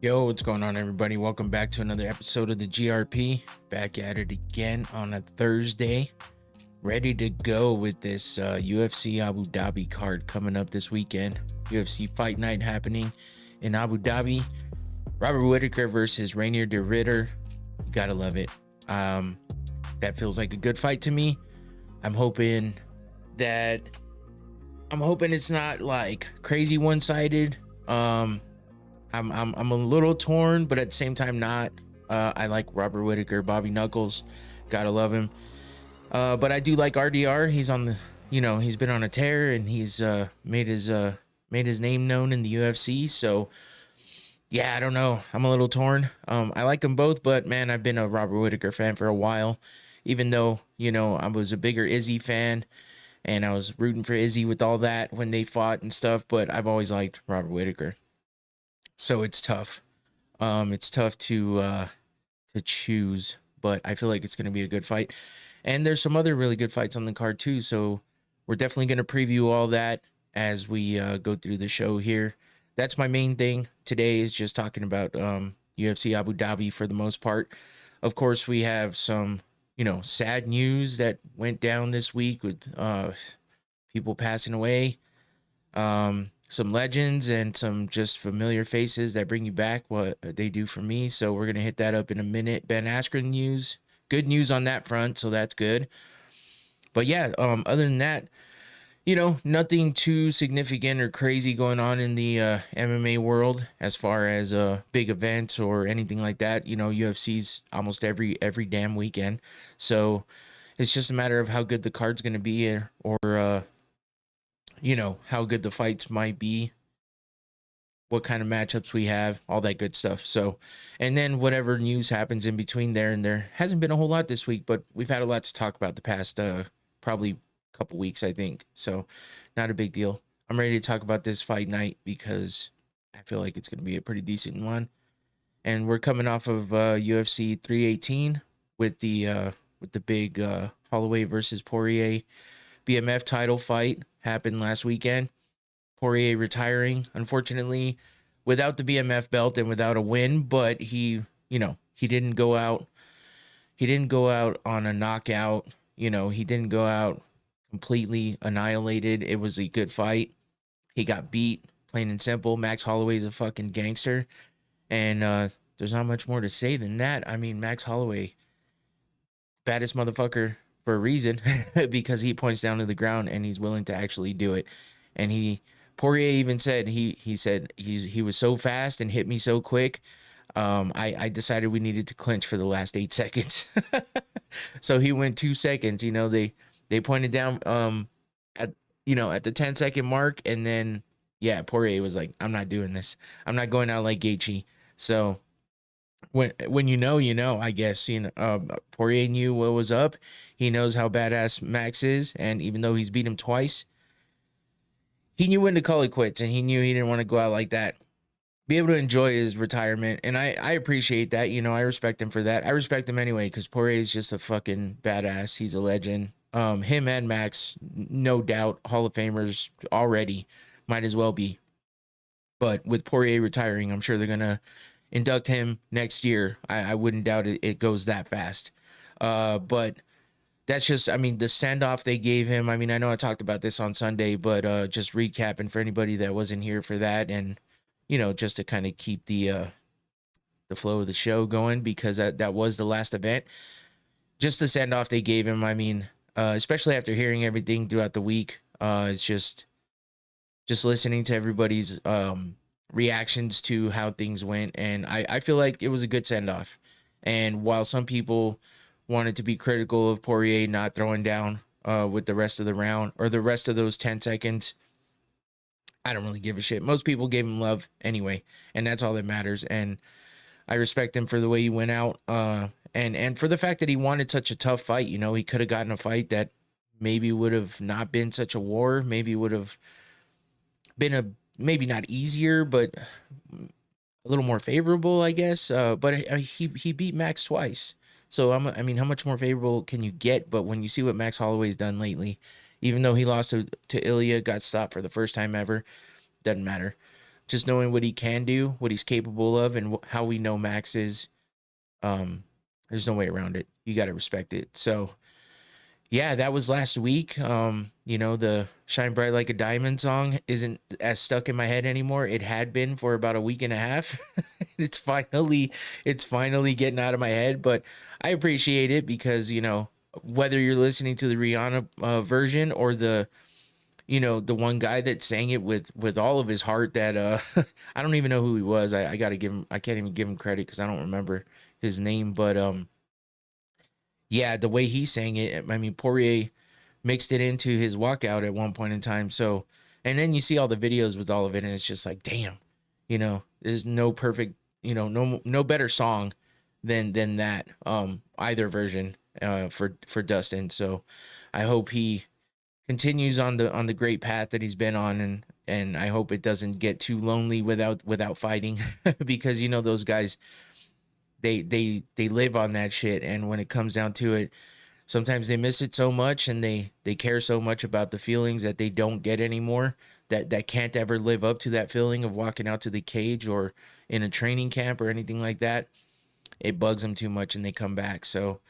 Yo, what's going on, everybody? Welcome back to another episode of the GRP. Back at it again on a Thursday. Ready to go with this UFC Abu Dhabi card coming up this weekend. UFC Fight Night happening in Abu Dhabi. Robert Whittaker versus Reinier de Ridder. You gotta love it. That feels like a good fight to me. I'm hoping it's not like crazy one-sided. I'm a little torn, but at the same time not. I like Robert Whittaker, Bobby Knuckles, gotta love him. But I do like RDR. He's on the, he's been on a tear and he's made his name known in the UFC. So yeah, I don't know. I'm a little torn. I like them both, but man, I've been a Robert Whittaker fan for a while. Even though I was a bigger Izzy fan, and I was rooting for Izzy with all that when they fought and stuff. But I've always liked Robert Whittaker. So it's tough. It's tough to choose, but I feel like it's going to be a good fight. And there's some other really good fights on the card too. So we're definitely going to preview all that as we go through the show here. That's my main thing today, is just talking about UFC Abu Dhabi for the most part. Of course, we have some, sad news that went down this week with people passing away. Some legends and some just familiar faces that bring you back, what they do for me. So we're going to hit that up in a minute. Ben Askren news, good news on that front. So that's good. But yeah, other than that, nothing too significant or crazy going on in the MMA world as far as big events or anything like that. UFC's almost every damn weekend. So it's just a matter of how good the card's going to be, or how good the fights might be, what kind of matchups we have, all that good stuff. So, and then whatever news happens in between there, and there hasn't been a whole lot this week, but we've had a lot to talk about the past probably couple weeks, I think. So not a big deal. I'm ready to talk about this fight night because I feel like it's going to be a pretty decent one. And we're coming off of UFC 318 with the big Holloway versus Poirier BMF title fight happened last weekend. Poirier retiring, unfortunately, without the BMF belt and without a win, but he didn't go out. He didn't go out on a knockout. He didn't go out completely annihilated. It was a good fight. He got beat, plain and simple. Max Holloway's a fucking gangster, and there's not much more to say than that. I mean, Max Holloway, baddest motherfucker for a reason, because he points down to the ground and he's willing to actually do it. And Poirier even said he was so fast and hit me so quick. I decided we needed to clinch for the last 8 seconds. So he went 2 seconds. They pointed down at the 10-second mark, and then Poirier was like, I'm not doing this. I'm not going out like Gaethje. So when I guess, Poirier knew what was up. He knows how badass Max is, and even though he's beat him twice, he knew when to call it quits, and he knew he didn't want to go out like that. Be able to enjoy his retirement, and I appreciate that. I respect him for that. I respect him anyway, because Poirier is just a fucking badass. He's a legend. Him and Max, no doubt, Hall of Famers already, might as well be. But with Poirier retiring, I'm sure they're gonna induct him next year. I wouldn't doubt it goes that fast. But that's just, the send-off they gave him. I know I talked about this on Sunday, but just recapping for anybody that wasn't here for that, and just to kind of keep the flow of the show going, because that was the last event. Just the send-off they gave him, especially after hearing everything throughout the week, it's just listening to everybody's reactions to how things went, and I feel like it was a good send-off. And while some people wanted to be critical of Poirier not throwing down with the rest of the round, or the rest of those 10 seconds, I don't really give a shit. Most people gave him love anyway, and that's all that matters. And I respect him for the way he went out, and for the fact that he wanted such a tough fight. He could have gotten a fight that maybe would have not been such a war, maybe would have been maybe not easier, but a little more favorable, I guess. But he beat Max twice. So, how much more favorable can you get? But when you see what Max Holloway's done lately, even though he lost to Ilya, got stopped for the first time ever, doesn't matter. just knowing what he can do, what he's capable of, and how we know Max is. There's no way around it. You got to respect it. So yeah, that was last week. The Shine Bright Like a Diamond song isn't as stuck in my head anymore. It had been for about a week and a half. it's finally getting out of my head, but I appreciate it because, whether you're listening to the Rihanna version or the one guy that sang it with all of his heart, that I don't even know who he was. I got to give him, I can't even give him credit cuz I don't remember his name, but yeah, the way he sang it, I mean, Poirier mixed it into his walkout at one point in time. So, and then you see all the videos with all of it, and it's just like, damn, there's no perfect, no better song than that, either version, for Dustin. So, I hope he continues on the great path that he's been on, and I hope it doesn't get too lonely without fighting, because those guys, they live on that shit, and when it comes down to it, sometimes they miss it so much, and they care so much about the feelings that they don't get anymore, that can't ever live up to that feeling of walking out to the cage or in a training camp or anything like that. It bugs them too much, and they come back. So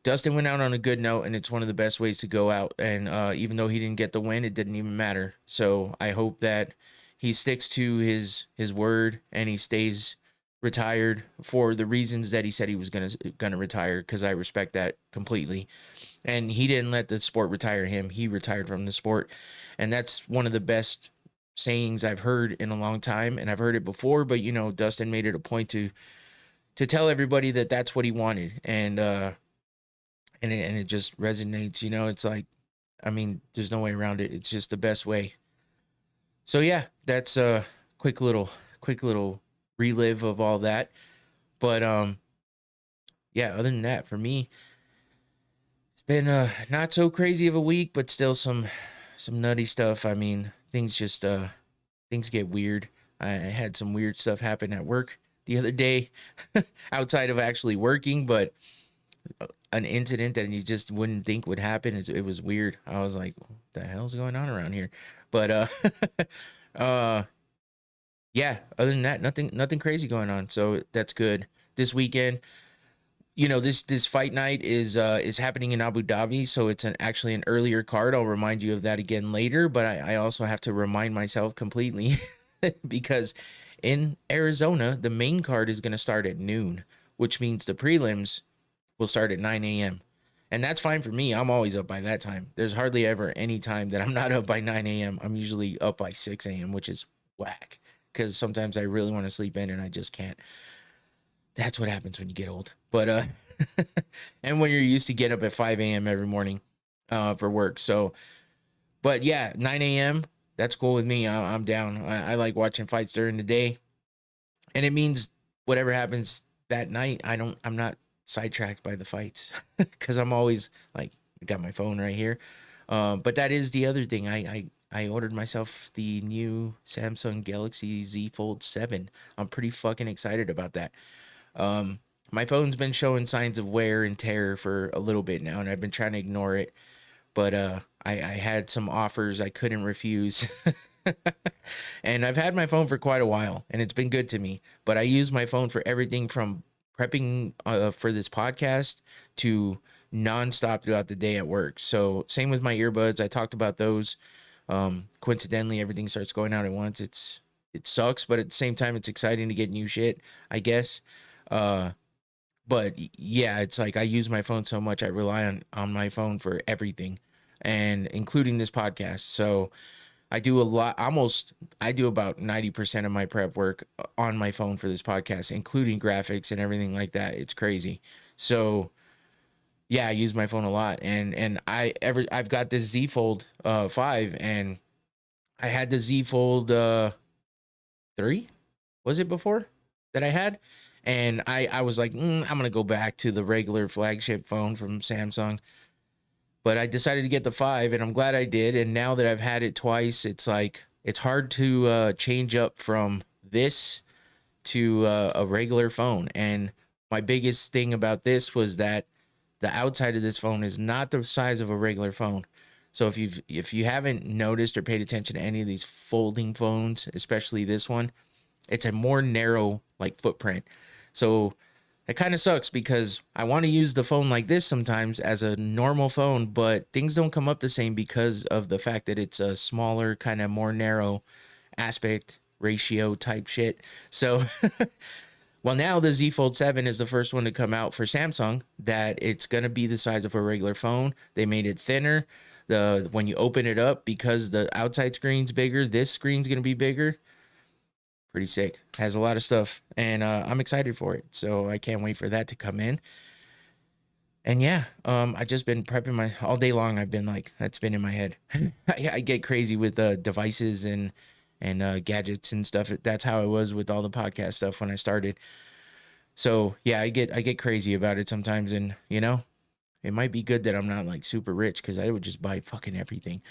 Dustin went out on a good note, and it's one of the best ways to go out, and even though he didn't get the win, it didn't even matter. So I hope that he sticks to his word, and he stays retired for the reasons that he said he was gonna retire, because I respect that completely. And he didn't let the sport retire him. He retired from the sport, and that's one of the best sayings I've heard in a long time. And I've heard it before, but Dustin made it a point to tell everybody that that's what he wanted, and it just resonates. It's like, I mean, there's no way around it. It's just the best way. So yeah, that's a quick little relive of all that. But yeah, other than that, for me, it's been not so crazy of a week, but still some nutty stuff. I mean, things get weird. I had some weird stuff happen at work the other day, outside of actually working, but an incident that you just wouldn't think would happen. It was weird. I was like, what the hell's going on around here? But yeah, other than that, nothing crazy going on. So that's good. This weekend, this fight night is happening in Abu Dhabi, so it's actually an earlier card. I'll remind you of that again later, but I also have to remind myself completely because in Arizona, the main card is going to start at noon, which means the prelims will start at 9 a.m. And that's fine for me. I'm always up by that time. There's hardly ever any time that I'm not up by 9 a.m. I'm usually up by 6 a.m., which is whack, because sometimes I really want to sleep in and I just can't. That's what happens when you get old. But and when you're used to get up at 5 a.m. every morning for work. So, but yeah, 9 a.m., that's cool with me. I'm down. I like watching fights during the day, and it means whatever happens that night, I'm not sidetracked by the fights, because I'm always like, I got my phone right here. But that is the other thing. I ordered myself the new Samsung Galaxy Z Fold 7. I'm pretty fucking excited about that. My phone's been showing signs of wear and tear for a little bit now, and I've been trying to ignore it. But I had some offers I couldn't refuse. And I've had my phone for quite a while, and it's been good to me. But I use my phone for everything from prepping for this podcast to nonstop throughout the day at work. So same with my earbuds. I talked about those. Coincidentally, everything starts going out at once. It sucks, but at the same time, it's exciting to get new shit, I guess. But yeah, it's like I use my phone so much. I rely on my phone for everything, and including this podcast. So I do a lot. I do about 90% of my prep work on my phone for this podcast, including graphics and everything like that. It's crazy. So yeah, I use my phone a lot, and I've got this Z Fold 5, and I had the Z Fold 3. Was it before that I had? And I was like, I'm gonna go back to the regular flagship phone from Samsung. But I decided to get the 5, and I'm glad I did. And now that I've had it twice, it's like it's hard to change up from this to a regular phone. And my biggest thing about this was that the outside of this phone is not the size of a regular phone. So if you haven't noticed or paid attention to any of these folding phones, especially this one, it's a more narrow like footprint. So it kind of sucks because I want to use the phone like this sometimes as a normal phone, but things don't come up the same because of the fact that it's a smaller, kind of more narrow aspect ratio type shit. So, well, now the Z Fold 7 is the first one to come out for Samsung that it's going to be the size of a regular phone. They made it thinner. When you open it up, because the outside screen's bigger, this screen's going to be bigger. Pretty sick. Has a lot of stuff, and I'm excited for it. So I can't wait for that to come in. And yeah, I just been prepping all day long. I've been like, that's been in my head. I get crazy with devices and gadgets and stuff. That's how I was with all the podcast stuff when I started. So yeah, I get crazy about it sometimes, and you know, it might be good that I'm not like super rich, because I would just buy fucking everything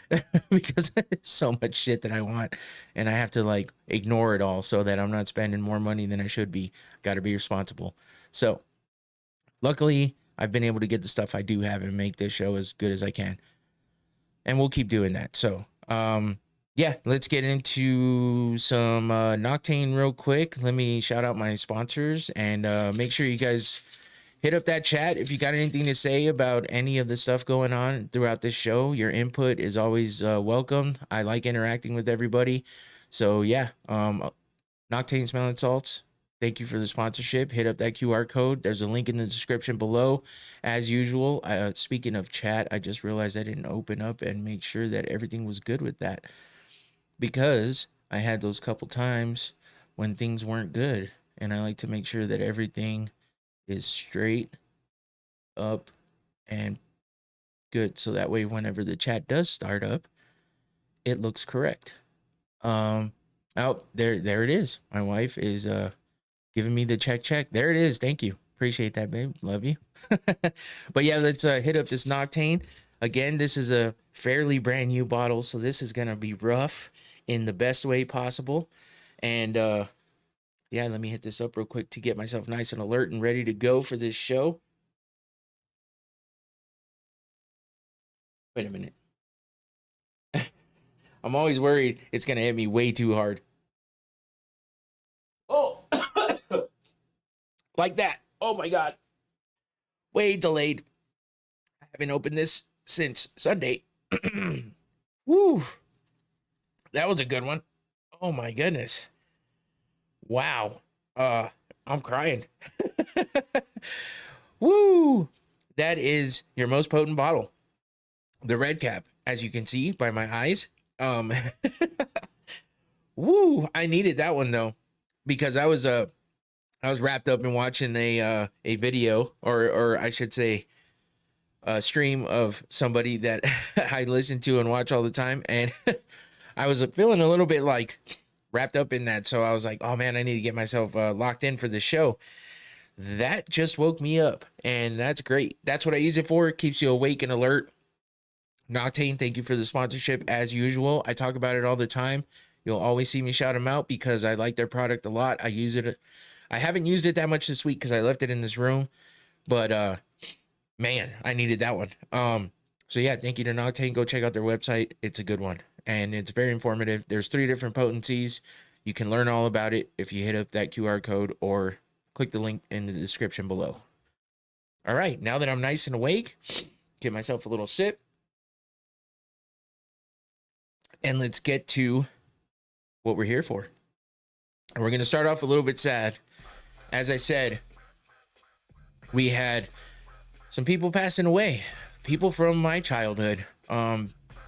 because there's so much shit that I want, and I have to like ignore it all so that I'm not spending more money than I should be. Got to be responsible. So luckily I've been able to get the stuff I do have and make this show as good as I can, and we'll keep doing that. So yeah, let's get into some Noctane real quick. Let me shout out my sponsors, and make sure you guys hit up that chat if you got anything to say about any of the stuff going on throughout this show. Your input is always welcome. I like interacting with everybody. So yeah, Noctane Smelling Salts, thank you for the sponsorship. Hit up that QR code. There's a link in the description below. As usual, speaking of chat, I just realized I didn't open up and make sure that everything was good with that, because I had those couple times when things weren't good, and I like to make sure that everything is straight up and good, so that way whenever the chat does start up, it looks correct. Oh, there it is. My wife is giving me the check. There it is. Thank you. Appreciate that, babe. Love you. But yeah, let's hit up this Noctane. Again, this is a fairly brand new bottle, so this is gonna be rough in the best way possible. And yeah, let me hit this up real quick to get myself nice and alert and ready to go for this show. Wait a minute. I'm always worried it's going to hit me way too hard. Oh, like that. Oh my God. Way delayed. I haven't opened this since Sunday. Woo. That was a good one. Oh my goodness. Wow. I'm crying. Woo. That is your most potent bottle. The red cap, as you can see by my eyes. Woo. I needed that one though, because I was wrapped up in watching a video, or I should say a stream of somebody that I listen to and watch all the time, and I was feeling a little bit like wrapped up in that. So I was like, oh man, I need to get myself locked in for the show. That just woke me up, and that's great. That's what I use it for. It keeps you awake and alert. Noctane, thank you for the sponsorship as usual. I talk about it all the time. You'll always see me shout them out because I like their product a lot. I use it. I haven't used it that much this week because I left it in this room, but man, I needed that one. So yeah, thank you to Noctane. Go check out their website. It's a good one, and it's very informative. There's 3 different potencies. You can learn all about it if you hit up that QR code or click the link in the description below. All right, now that I'm nice and awake, get myself a little sip, and let's get to what we're here for. And we're going to start off a little bit sad. As I said, we had some people passing away, people from my childhood,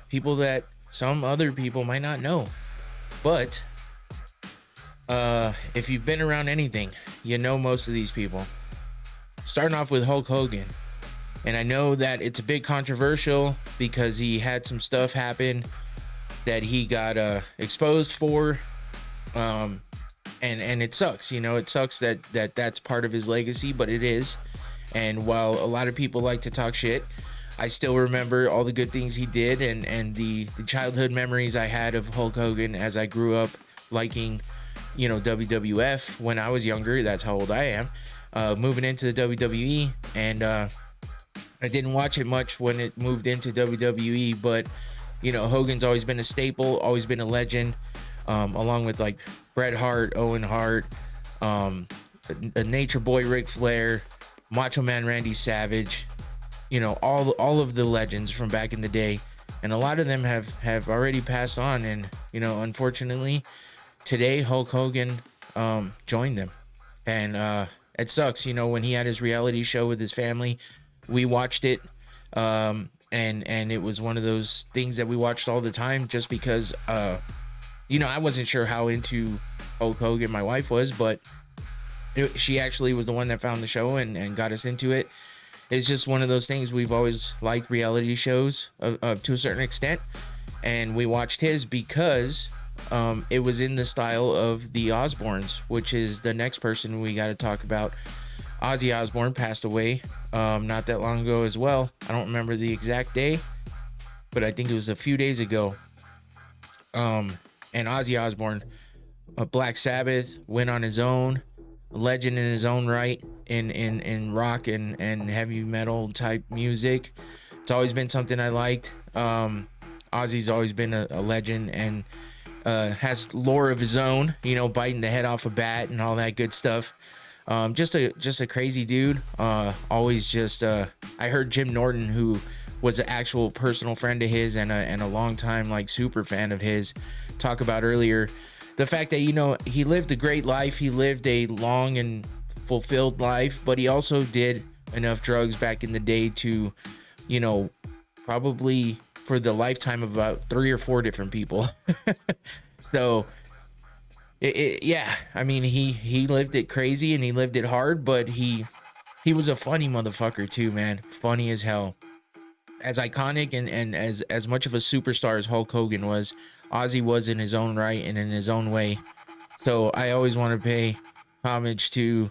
people that some other people might not know. But if you've been around anything, you know most of these people. Starting off with Hulk Hogan. And I know that it's a bit controversial because he had some stuff happen that he got exposed for. And it sucks, you know, it sucks that's part of his legacy, but it is. And while a lot of people like to talk shit, I still remember all the good things he did, and the childhood memories I had of Hulk Hogan as I grew up liking, you know, WWF when I was younger. That's how old I am. Moving into the WWE, and I didn't watch it much when it moved into WWE, but you know, Hogan's always been a staple, always been a legend, along with like Bret Hart, Owen Hart, a Nature Boy Ric Flair, Macho Man Randy Savage, you know, all of the legends from back in the day, and a lot of them have already passed on, and you know, unfortunately, today Hulk Hogan joined them, and it sucks, you know, when he had his reality show with his family, we watched it, and it was one of those things that we watched all the time, just because you know, I wasn't sure how into Hulk Hogan my wife was, but she actually was the one that found the show and got us into it. It's just one of those things. We've always liked reality shows to a certain extent, and we watched his because it was in the style of the Osbournes, which is the next person we got to talk about. Ozzy Osbourne passed away not that long ago as well. I don't remember the exact day, but I think it was a few days ago. And Ozzy Osbourne, Black Sabbath, went on his own, a legend in his own right in rock and heavy metal type music. It's always been something I liked. Ozzy's always been a legend and has lore of his own, you know, biting the head off a bat and all that good stuff. Just a crazy dude. Always just I heard Jim Norton, who was an actual personal friend of his and a long time like super fan of his, talk about earlier the fact that, you know, he lived a great life, he lived a long and fulfilled life, but he also did enough drugs back in the day to, you know, probably for the lifetime of about 3 or 4 different people. So yeah, I mean, he lived it crazy and he lived it hard, but he was a funny motherfucker too, man. Funny as hell. As iconic and as much of a superstar as Hulk Hogan was, Ozzy was in his own right and in his own way. So I always want to pay homage to,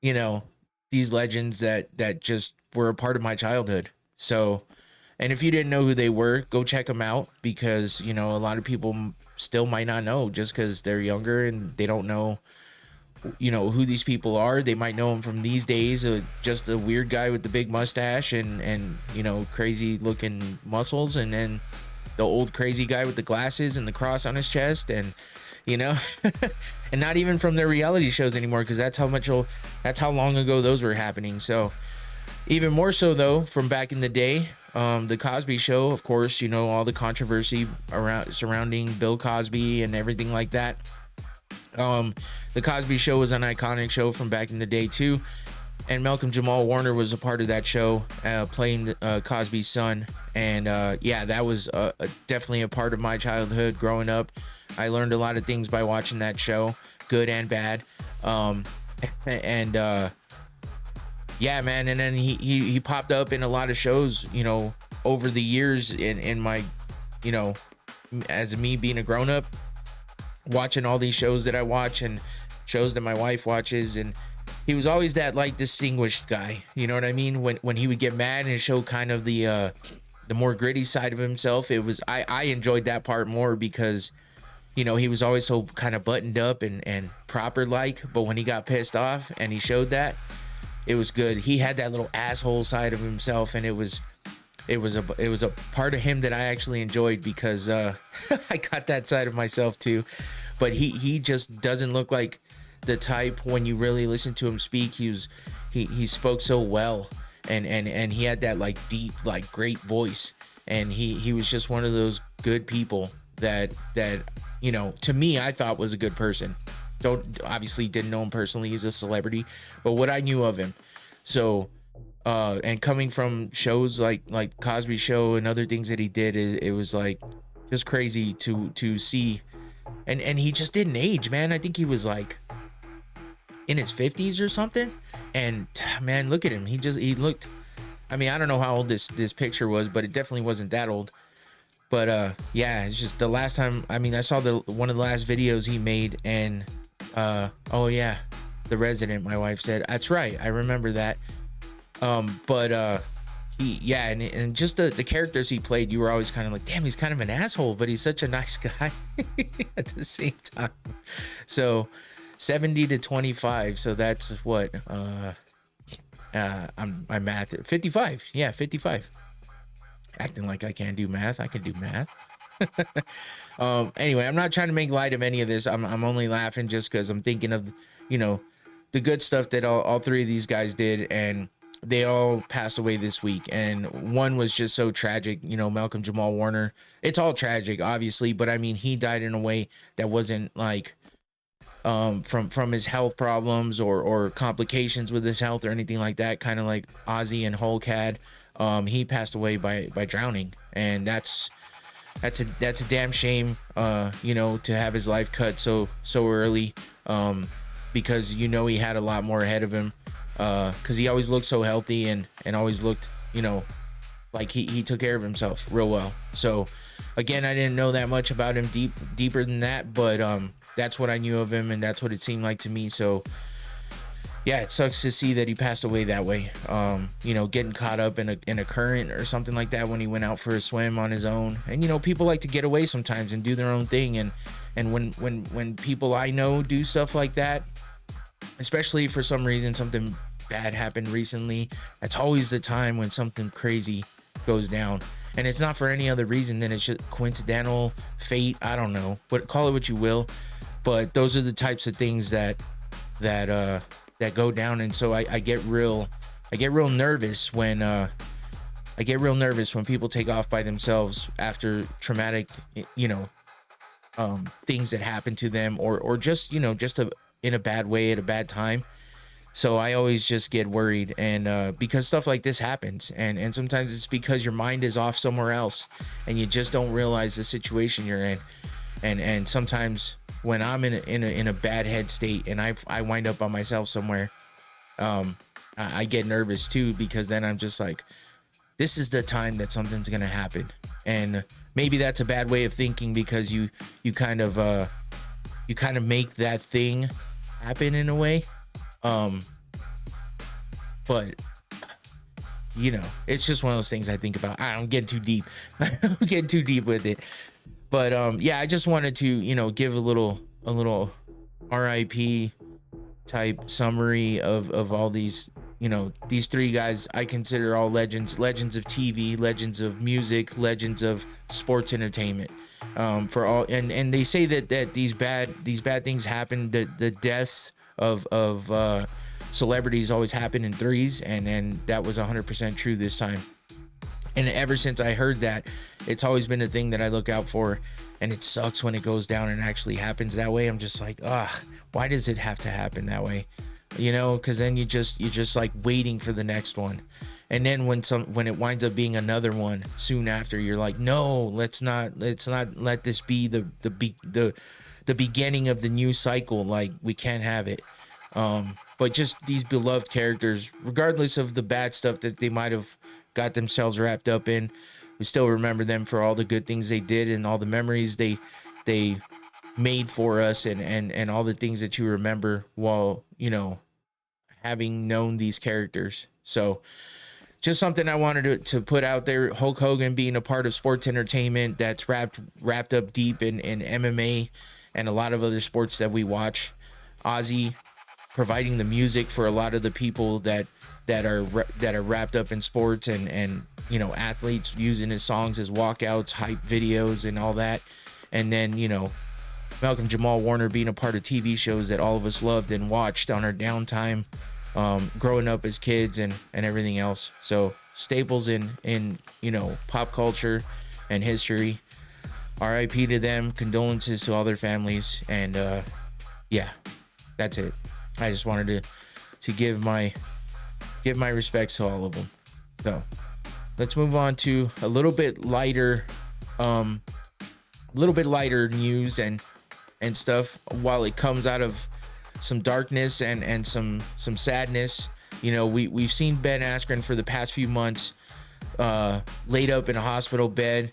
you know, these legends that just were a part of my childhood. So, and if you didn't know who they were, go check them out, because, you know, a lot of people still might not know just because they're younger and they don't know, you know, who these people are. They might know him from these days, just a weird guy with the big mustache and you know, crazy looking muscles, and then the old crazy guy with the glasses and the cross on his chest, and you know, and not even from their reality shows anymore, because that's how long ago those were happening. So even more so though, from back in the day, the Cosby Show, of course, you know, all the controversy surrounding Bill Cosby and everything like that. The Cosby Show was an iconic show from back in the day too, and Malcolm Jamal Warner was a part of that show, playing Cosby's son. And yeah, that was definitely a part of my childhood growing up. I learned a lot of things by watching that show, good and bad. And yeah, man. And then he popped up in a lot of shows, you know, over the years in my, you know, as me being a grown up, watching all these shows that I watch and shows that my wife watches. And he was always that like distinguished guy, you know what I mean? When he would get mad and show kind of the more gritty side of himself, it was, I enjoyed that part more, because, you know, he was always so kind of buttoned up and proper like, but when he got pissed off and he showed that, it was good. He had that little asshole side of himself, and it was a part of him that I actually enjoyed, because I got that side of myself too. But he just doesn't look like the type, when you really listen to him speak, he spoke so well, and he had that like deep, like great voice, and he was just one of those good people that you know, to me, I thought was a good person. Obviously didn't know him personally, he's a celebrity, but what I knew of him. So and coming from shows like Cosby Show and other things that he did, it was like just crazy to see. And he just didn't age, man. I think he was like in his 50s or something. And man, look at him. He looked, I mean, I don't know how old this picture was, but it definitely wasn't that old. But yeah, it's just the last time, I mean, I saw one of the last videos he made, and oh yeah, The Resident, my wife said. That's right, I remember that. But yeah, and just the characters he played, you were always kind of like, damn, he's kind of an asshole, but he's such a nice guy at the same time. So 70 to 25, so that's what, I'm math 55. Yeah, 55. Acting like I can't do math. I can do math. Anyway, I'm not trying to make light of any of this. I'm only laughing just because I'm thinking of, you know, the good stuff that all three of these guys did, and they all passed away this week. And one was just so tragic, you know, Malcolm Jamal Warner. It's all tragic, obviously, but I mean, he died in a way that wasn't like from his health problems or complications with his health or anything like that, kind of like Ozzy and Hulk had. He passed away by drowning, and that's a damn shame, you know, to have his life cut so early, because you know he had a lot more ahead of him, because he always looked so healthy and always looked, you know, like he took care of himself real well. So again, I didn't know that much about him deeper than that, but that's what I knew of him, and that's what it seemed like to me. So yeah, it sucks to see that he passed away that way. You know, getting caught up in a current or something like that when he went out for a swim on his own. And you know, people like to get away sometimes and do their own thing. And when people I know do stuff like that, especially for some reason something bad happened recently, that's always the time when something crazy goes down. And it's not for any other reason than it's just coincidental fate. I don't know, but call it what you will. But those are the types of things that go down. And so I get real nervous when people take off by themselves after traumatic, you know, things that happen to them, or just, you know, in a bad way at a bad time. So I always just get worried, and because stuff like this happens, and sometimes it's because your mind is off somewhere else and you just don't realize the situation you're in. And sometimes when I'm in a bad head state and I wind up by myself somewhere, I get nervous too, because then I'm just like, this is the time that something's gonna happen. And maybe that's a bad way of thinking, because you kind of make that thing happen in a way. But you know, it's just one of those things I think about. I don't get too deep. I don't get too deep with it. But yeah, I just wanted to, you know, give a little RIP type summary of all these, you know, these three guys I consider all legends of TV, legends of music, legends of sports entertainment. For all, and they say that these bad things happen. The deaths of celebrities always happen in threes, and that was 100% true this time. And ever since I heard that, it's always been a thing that I look out for. And it sucks when it goes down and actually happens that way. I'm just like, why does it have to happen that way? You know, because then you're just like waiting for the next one. And then when it winds up being another one soon after, you're like, no, let's not let this be the beginning of the new cycle. Like, we can't have it. But just these beloved characters, regardless of the bad stuff that they might have got themselves wrapped up in, we still remember them for all the good things they did and all the memories they made for us, and all the things that you remember while, you know, having known these characters. So just something I wanted to put out there. Hulk Hogan being a part of sports entertainment that's wrapped up deep in MMA and a lot of other sports that we watch. Ozzy providing the music for a lot of the people that are wrapped up in sports, and you know, athletes using his songs as walkouts, hype videos, and all that. And then, you know, Malcolm Jamal Warner being a part of TV shows that all of us loved and watched on our downtime, growing up as kids, and everything else. So staples in you know, pop culture and history. RIP to them. Condolences to all their families. And yeah, that's it. I just wanted to give my respects to all of them. So let's move on to a little bit lighter news and stuff, while it comes out of some darkness and some sadness. You know, we've seen Ben Askren for the past few months laid up in a hospital bed,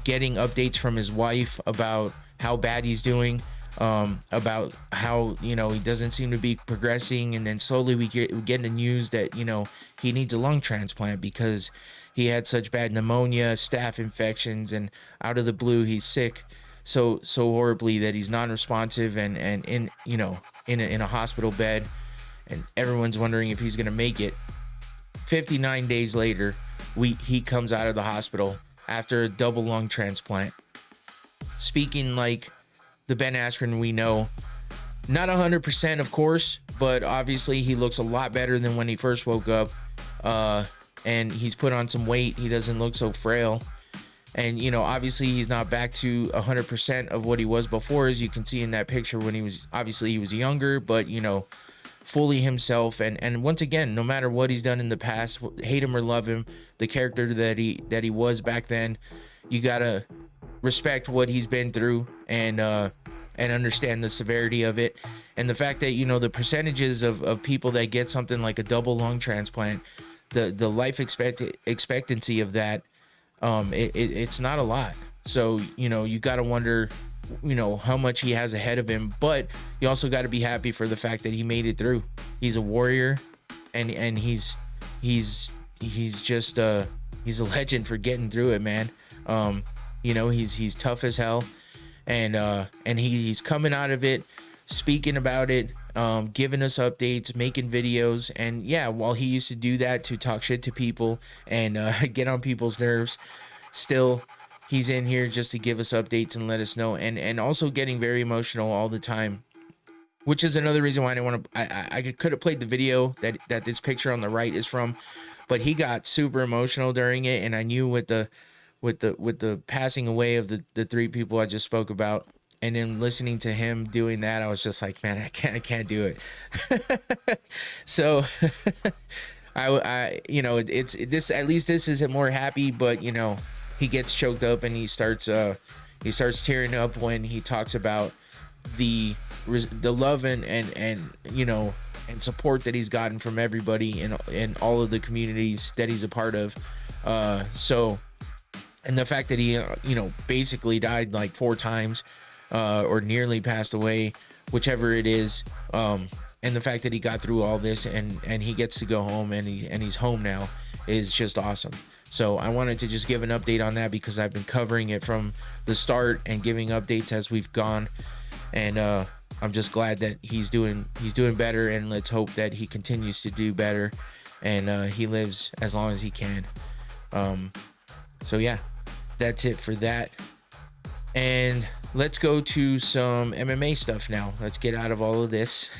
getting updates from his wife about how bad he's doing, about how, you know, he doesn't seem to be progressing. And then slowly we get the news that, you know, he needs a lung transplant because he had such bad pneumonia, staph infections, and out of the blue he's sick so horribly that he's non-responsive and in, you know, in a hospital bed, and everyone's wondering if he's gonna make it. 59 days later, he comes out of the hospital after a double lung transplant. Speaking like the Ben Askren we know, not 100% of course, but obviously he looks a lot better than when he first woke up. And he's put on some weight. He doesn't look so frail. And, you know, obviously he's not back to 100% of what he was before, as you can see in that picture when he was younger, but, you know, fully himself. And once again, no matter what he's done in the past, hate him or love him, the character that he was back then, you gotta respect what he's been through and understand the severity of it. And the fact that, you know, the percentages of people that get something like a double lung transplant, the life expectancy of that, it's not a lot. So, you know, you got to wonder, you know, how much he has ahead of him, but you also got to be happy for the fact that he made it through. He's a warrior, and he's just he's a legend for getting through it, man. You know, he's tough as hell, and he's coming out of it, speaking about it, giving us updates, making videos. And yeah, while he used to do that to talk shit to people and get on people's nerves, still he's in here just to give us updates and let us know, and also getting very emotional all the time, which is another reason why I didn't want to. I could have played the video that this picture on the right is from, but he got super emotional during it, and I knew with the passing away of the three people I just spoke about, and then listening to him doing that, I was just like, man, I can't do it. So I you know, it's this, at least this isn't more happy, but you know, he gets choked up and he starts tearing up when he talks about the love and you know, and support that he's gotten from everybody in all of the communities that he's a part of. So, and the fact that he you know, basically died like 4 times, or nearly passed away, whichever it is, and the fact that he got through all this and he gets to go home and he's home now is just awesome. So I wanted to just give an update on that because I've been covering it from the start and giving updates as we've gone, and I'm just glad that he's doing better, and let's hope that he continues to do better and he lives as long as he can. So yeah, that's it for that. And let's go to some MMA stuff now. Let's get out of all of this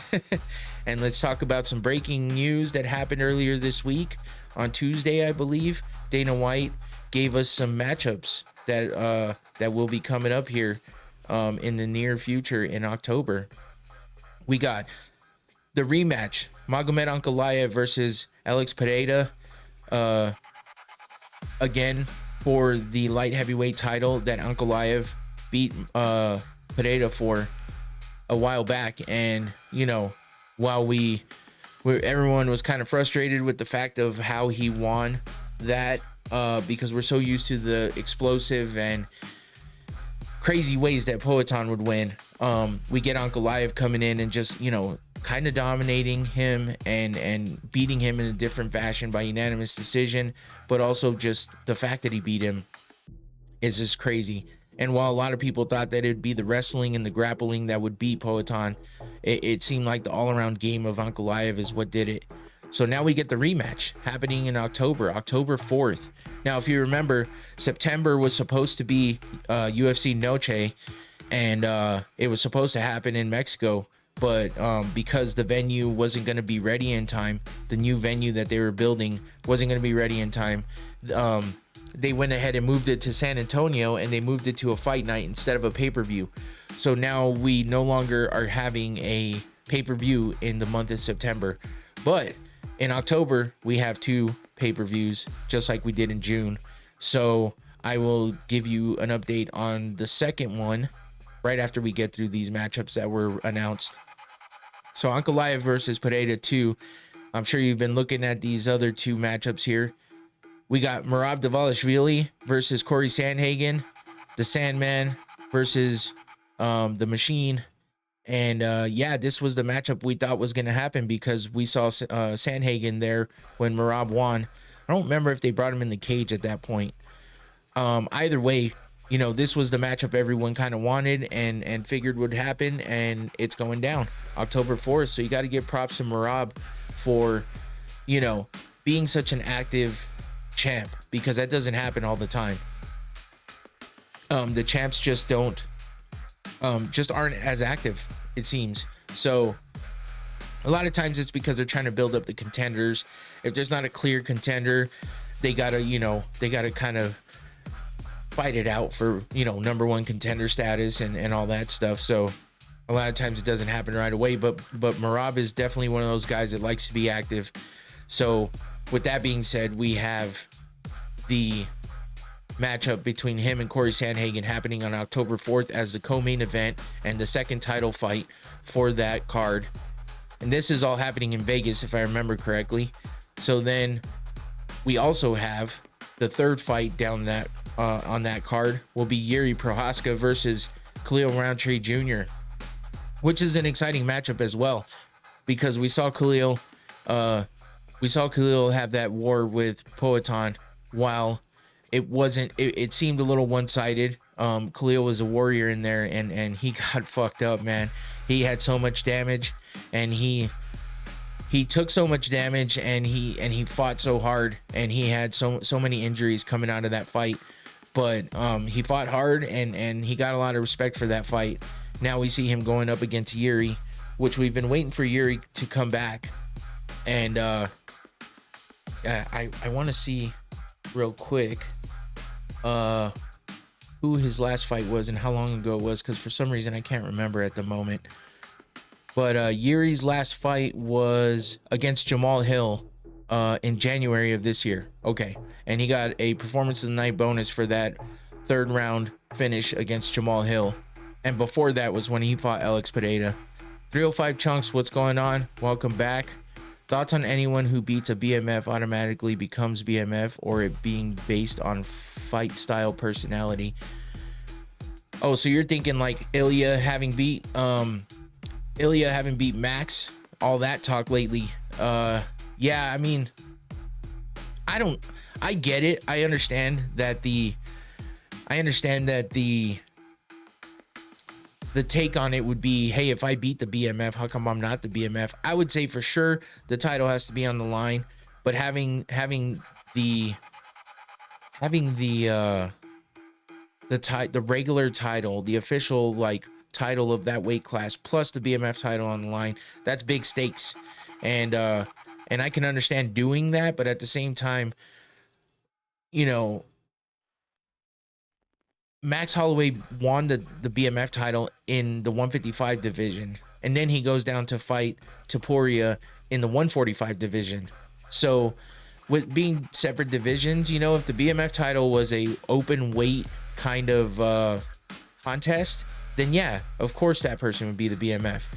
and let's talk about some breaking news that happened earlier this week. On Tuesday, I believe, Dana White gave us some matchups that will be coming up here in the near future in October. We got the rematch, Magomed Ankalaev versus Alex Pereira, again for the light heavyweight title that Ankalaev beat Pereira for a while back. And you know, while everyone was kind of frustrated with the fact of how he won that, because we're so used to the explosive and crazy ways that Poatan would win, we get Ankalaev coming in and just, you know, kind of dominating him and beating him in a different fashion by unanimous decision, but also just the fact that he beat him is just crazy. And while a lot of people thought that it'd be the wrestling and the grappling that would beat Poatan, it seemed like the all-around game of Ankalaev is what did it. So now we get the rematch happening in October 4th. Now, if you remember, September was supposed to be UFC Noche, and it was supposed to happen in Mexico, but because the venue wasn't going to be ready in time, the new venue that they were building wasn't going to be ready in time, they went ahead and moved it to San Antonio, and they moved it to a fight night instead of a pay-per-view. So now we no longer are having a pay-per-view in the month of September, but in October we have 2 pay-per-views just like we did in June. So I will give you an update on the second one right after we get through these matchups that were announced. So Ankalaev versus Pereira 2. I'm sure you've been looking at these other 2 matchups here. We got Merab Dvalishvili versus Corey Sandhagen, the Sandman versus the Machine. And yeah, this was the matchup we thought was going to happen because we saw Sandhagen there when Merab won. I don't remember if they brought him in the cage at that point. Either way, you know, this was the matchup everyone kind of wanted and figured would happen, and it's going down October 4th. So you got to give props to Merab for, you know, being such an active champ, because that doesn't happen all the time. The champs just don't, just aren't as active, it seems. So a lot of times it's because they're trying to build up the contenders. If there's not a clear contender, they gotta, they gotta kind of fight it out for, number one contender status and all that stuff. So a lot of times it doesn't happen right away, but Merab is definitely one of those guys that likes to be active. So with that being said, we have the matchup between him and Corey Sandhagen happening on October 4th as the co-main event and the second title fight for that card. And this is all happening in Vegas, if I remember correctly. So then we also have the third fight down that on that card will be Yuri Prohaska versus Khalil Roundtree Jr., which is an exciting matchup as well, because we saw Khalil have that war with Poatan. While it seemed a little one-sided. Khalil was a warrior in there, and he got fucked up, man. He had so much damage, and he took so much damage, and he fought so hard, and he had so many injuries coming out of that fight. But he fought hard, and he got a lot of respect for that fight. Now we see him going up against Yuri, which we've been waiting for Yuri to come back. And I want to see real quick who his last fight was and how long ago it was, because for some reason I can't remember at the moment. But Yuri's last fight was against Jamal Hill in January of this year. Okay, and he got a performance of the night bonus for that third round finish against Jamal Hill. And before that was when he fought Alex Pereira. 305 Chunks, what's going on? Welcome back. Thoughts on anyone who beats a BMF automatically becomes BMF, or it being based on fight style personality? Oh, so you're thinking like Ilya having beat Max, all that talk lately. Yeah, I mean, I get it. I understand that the take on it would be, hey, if I beat the BMF, how come I'm not the BMF? I would say for sure the title has to be on the line, but having the regular title, the official like title of that weight class, plus the BMF title on the line, that's big stakes. And I can understand doing that, but at the same time, Max Holloway won the BMF title in the 155 division, and then he goes down to fight Topuria in the 145 division. So with being separate divisions, if the BMF title was a open weight kind of contest, then yeah, of course that person would be the BMF.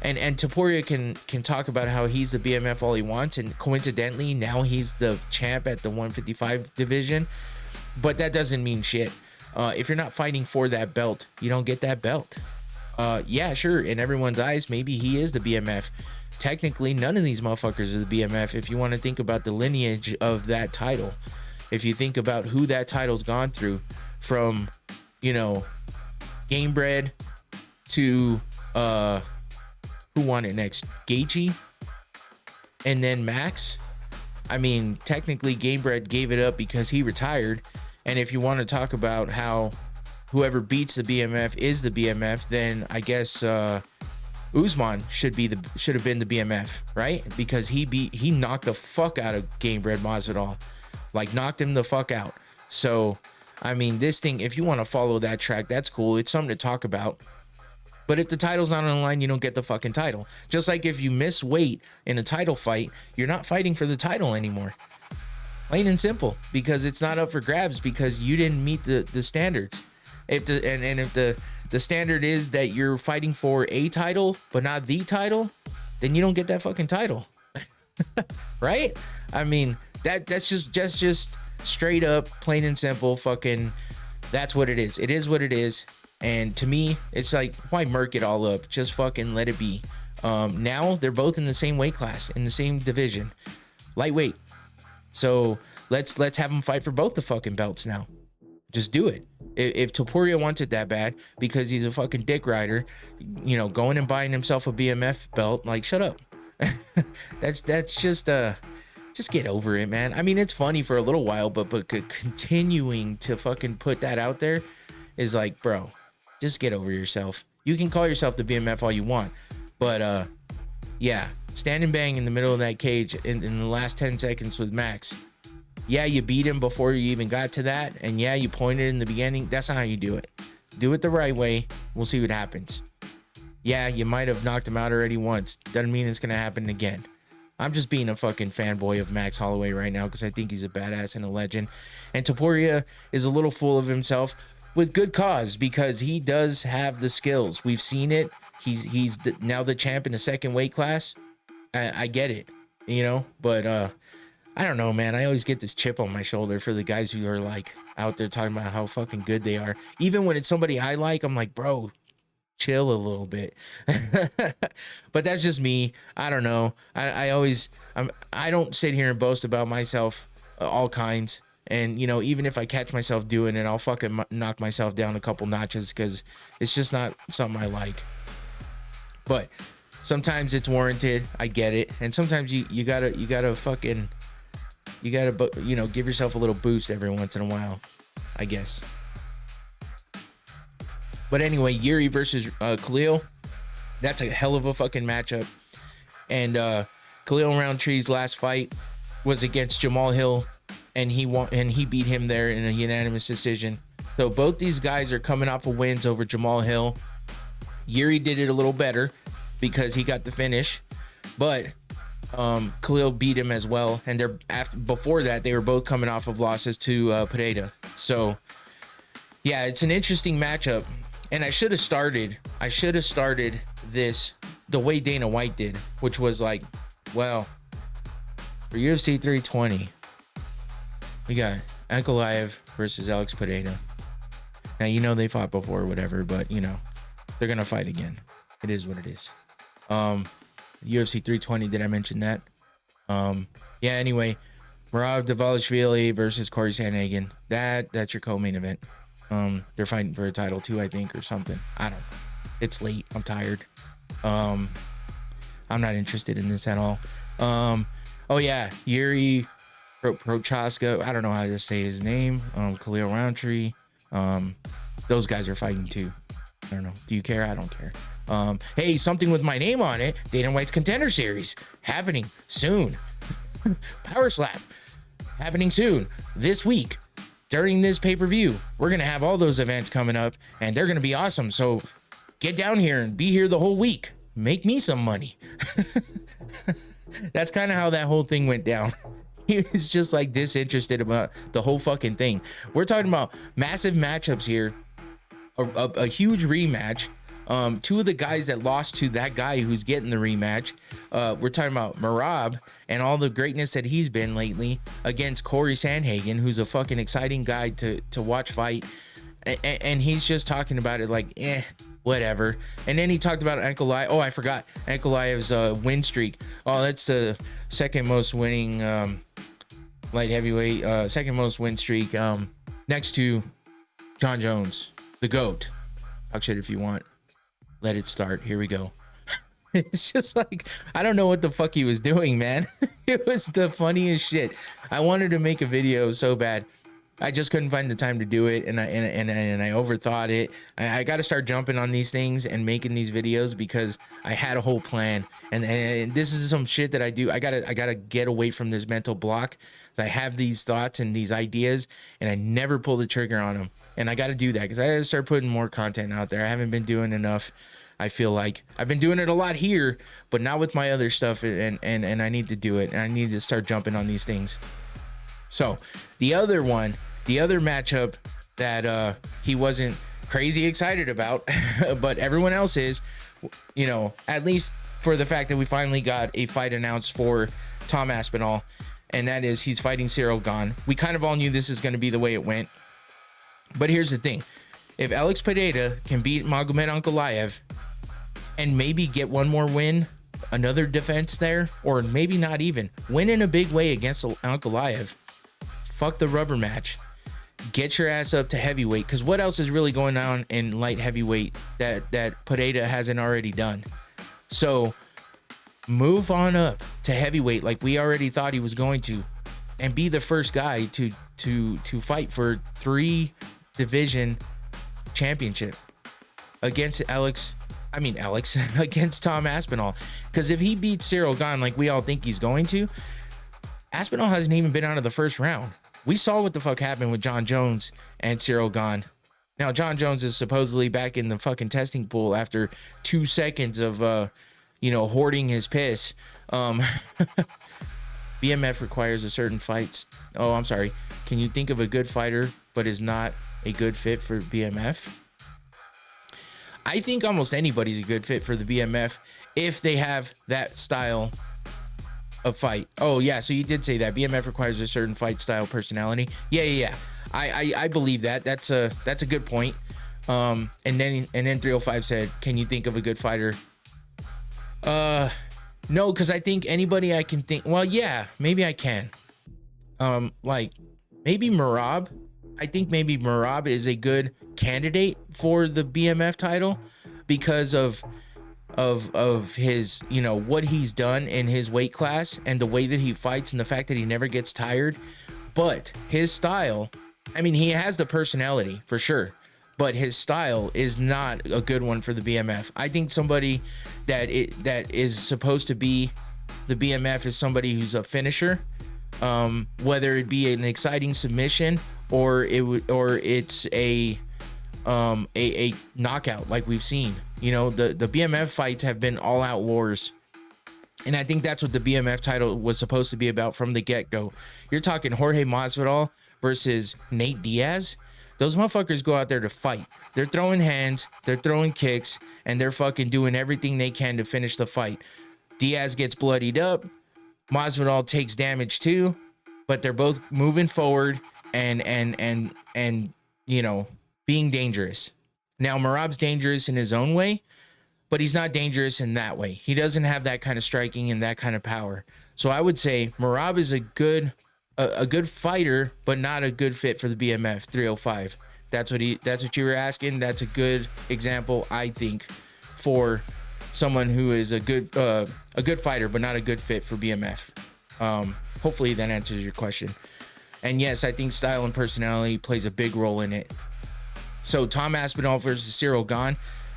And Topuria can talk about how he's the BMF all he wants, and coincidentally now he's the champ at the 155 division, but that doesn't mean shit. If you're not fighting for that belt, you don't get that belt. Yeah, sure, in everyone's eyes, maybe he is the BMF. Technically, none of these motherfuckers are the BMF if you want to think about the lineage of that title. If you think about who that title's gone through, from, Gamebred to, who won it next? Gaethje? And then Max? I mean, technically, Gamebred gave it up because he retired. And if you want to talk about how whoever beats the BMF is the BMF, then I guess Usman should have been the BMF, right? Because he knocked the fuck out of Gamebred Masvidal, like knocked him the fuck out. So I mean, this thing, if you want to follow that track, that's cool. It's something to talk about. But if the title's not on the line, you don't get the fucking title. Just like if you miss weight in a title fight, you're not fighting for the title anymore. Plain and simple, because it's not up for grabs because you didn't meet the standards. If the standard is that you're fighting for a title but not the title, then you don't get that fucking title. Right? I mean, that's just straight up, plain and simple, fucking, that's what it is. It is what it is. And to me, it's like, why murk it all up? Just fucking let it be. Now they're both in the same weight class, in the same division, lightweight. So let's have them fight for both the fucking belts now. Just do it. If Topuria wants it that bad because he's a fucking dick rider, going and buying himself a BMF belt, like, shut up. That's just just get over it, man. I mean, it's funny for a little while, but continuing to fucking put that out there is like, bro, just get over yourself. You can call yourself the BMF all you want, but yeah, stand and bang in the middle of that cage in the last 10 seconds with Max. Yeah, you beat him before you even got to that, and yeah, you pointed in the beginning. That's not how you do it. Do it the right way. We'll see what happens. Yeah, you might have knocked him out already once. Doesn't mean it's gonna happen again. I'm just being a fucking fanboy of Max Holloway right now because I think he's a badass and a legend. And Topuria is a little full of himself with good cause because he does have the skills. We've seen it. He's now the champ in the second weight class. I get it, you know, but I don't know, man. I always get this chip on my shoulder for the guys who are like out there talking about how fucking good they are. Even when it's somebody I like, I'm like, bro, chill a little bit. But that's just me. I don't know. I don't sit here and boast about myself all kinds. And, you know, even if I catch myself doing it, I'll fucking knock myself down a couple notches because it's just not something I like. But sometimes it's warranted. I get it. And sometimes you gotta fucking, you know, give yourself a little boost every once in a while, I guess. But anyway, Yuri versus Khalil. That's a hell of a fucking matchup. And Khalil Roundtree's last fight was against Jamal Hill, and he won, and he beat him there in a unanimous decision. So both these guys are coming off of wins over Jamal Hill. Yuri did it a little better because he got the finish, but Khalil beat him as well. And before that, they were both coming off of losses to Pereira. So yeah, it's an interesting matchup. And I should have started this the way Dana White did, which was like, well, for UFC 320, we got Ankalaev versus Alex Pereira. Now, you know, they fought before or whatever, but you know, they're going to fight again. It is what it is. UFC 320, did I mention that? Yeah, anyway, Merab Dvalishvili versus Corey Sandhagen. That's your co-main event. They're fighting for a title too, I think, or something. I don't know. It's late. I'm tired. I'm not interested in this at all. Oh yeah, Yuri Prochaska. I don't know how to say his name. Khalil Roundtree. Those guys are fighting too. I don't know. Do you care? I don't care. Hey, something with my name on it. Dana White's Contender Series happening soon. Power Slap happening soon this week. During this pay-per-view, we're going to have all those events coming up, and they're going to be awesome. So get down here and be here the whole week. Make me some money. That's kind of how that whole thing went down. He was just like disinterested about the whole fucking thing. We're talking about massive matchups here, a huge rematch. Two of the guys that lost to that guy who's getting the rematch. We're talking about Merab and all the greatness that he's been lately against Corey Sandhagen, who's a fucking exciting guy to watch fight. And he's just talking about it like, whatever. And then he talked about Ankalaev. Oh, I forgot Ankalaev's win streak. Oh, that's the second most winning light heavyweight, second most win streak, next to John Jones, the GOAT. Talk shit if you want. Let it start. Here we go. It's just like, I don't know what the fuck he was doing, man. It was the funniest shit. I wanted to make a video so bad. I just couldn't find the time to do it, and I overthought it. I got to start jumping on these things and making these videos because I had a whole plan, and this is some shit that I do. I gotta get away from this mental block. I have these thoughts and these ideas, and I never pull the trigger on them. And I got to do that because I got to start putting more content out there. I haven't been doing enough. I feel like I've been doing it a lot here, but not with my other stuff. And I need to do it. And I need to start jumping on these things. So the other matchup that he wasn't crazy excited about, but everyone else is, you know, at least for the fact that we finally got a fight announced for Tom Aspinall. And that is he's fighting Cyril Gane. We kind of all knew this is going to be the way it went. But here's the thing. If Alex Pereira can beat Magomed Ankalaev and maybe get one more win, another defense there, or maybe not even, win in a big way against Ankalaev, fuck the rubber match. Get your ass up to heavyweight, because what else is really going on in light heavyweight that Pereira hasn't already done? So move on up to heavyweight like we already thought he was going to, and be the first guy to fight for 3 division championship against against Tom Aspinall. Because if he beats Cyril Gane like we all think he's going to, Aspinall hasn't even been out of the first round. We saw what the fuck happened with John Jones and Cyril Gane. Now, John Jones is supposedly back in the fucking testing pool after 2 seconds of, hoarding his piss. BMF requires a certain fight. Oh, I'm sorry. Can you think of a good fighter but is not a good fit for BMF? I think almost anybody's a good fit for the BMF if they have that style of fight. Oh yeah, so you did say that BMF requires a certain fight style, personality. Yeah. I believe that. That's a good point. And then 305 said, "Can you think of a good fighter?" No, because I think anybody I can think. Well, yeah, maybe I can. Like maybe Merab. I think maybe Merab is a good candidate for the BMF title because of his, what he's done in his weight class and the way that he fights and the fact that he never gets tired. But his style, I mean, he has the personality for sure, but his style is not a good one for the BMF. I think somebody that is supposed to be the BMF is somebody who's a finisher, whether it be an exciting submission or it's a knockout like we've seen. The BMF fights have been all out wars. And I think that's what the BMF title was supposed to be about from the get-go. You're talking Jorge Masvidal versus Nate Diaz. Those motherfuckers go out there to fight. They're throwing hands, they're throwing kicks, and they're fucking doing everything they can to finish the fight. Diaz gets bloodied up. Masvidal takes damage too, but they're both moving forward and being dangerous. Now, Merab's dangerous in his own way, but he's not dangerous in that way. He doesn't have that kind of striking and that kind of power. So I would say Merab is a good fighter, but not a good fit for the BMF 305. That's what you were asking. That's a good example, I think, for someone who is a good fighter, but not a good fit for BMF. Hopefully that answers your question. And yes, I think style and personality plays a big role in it. So Tom Aspinall versus Cyril Gane.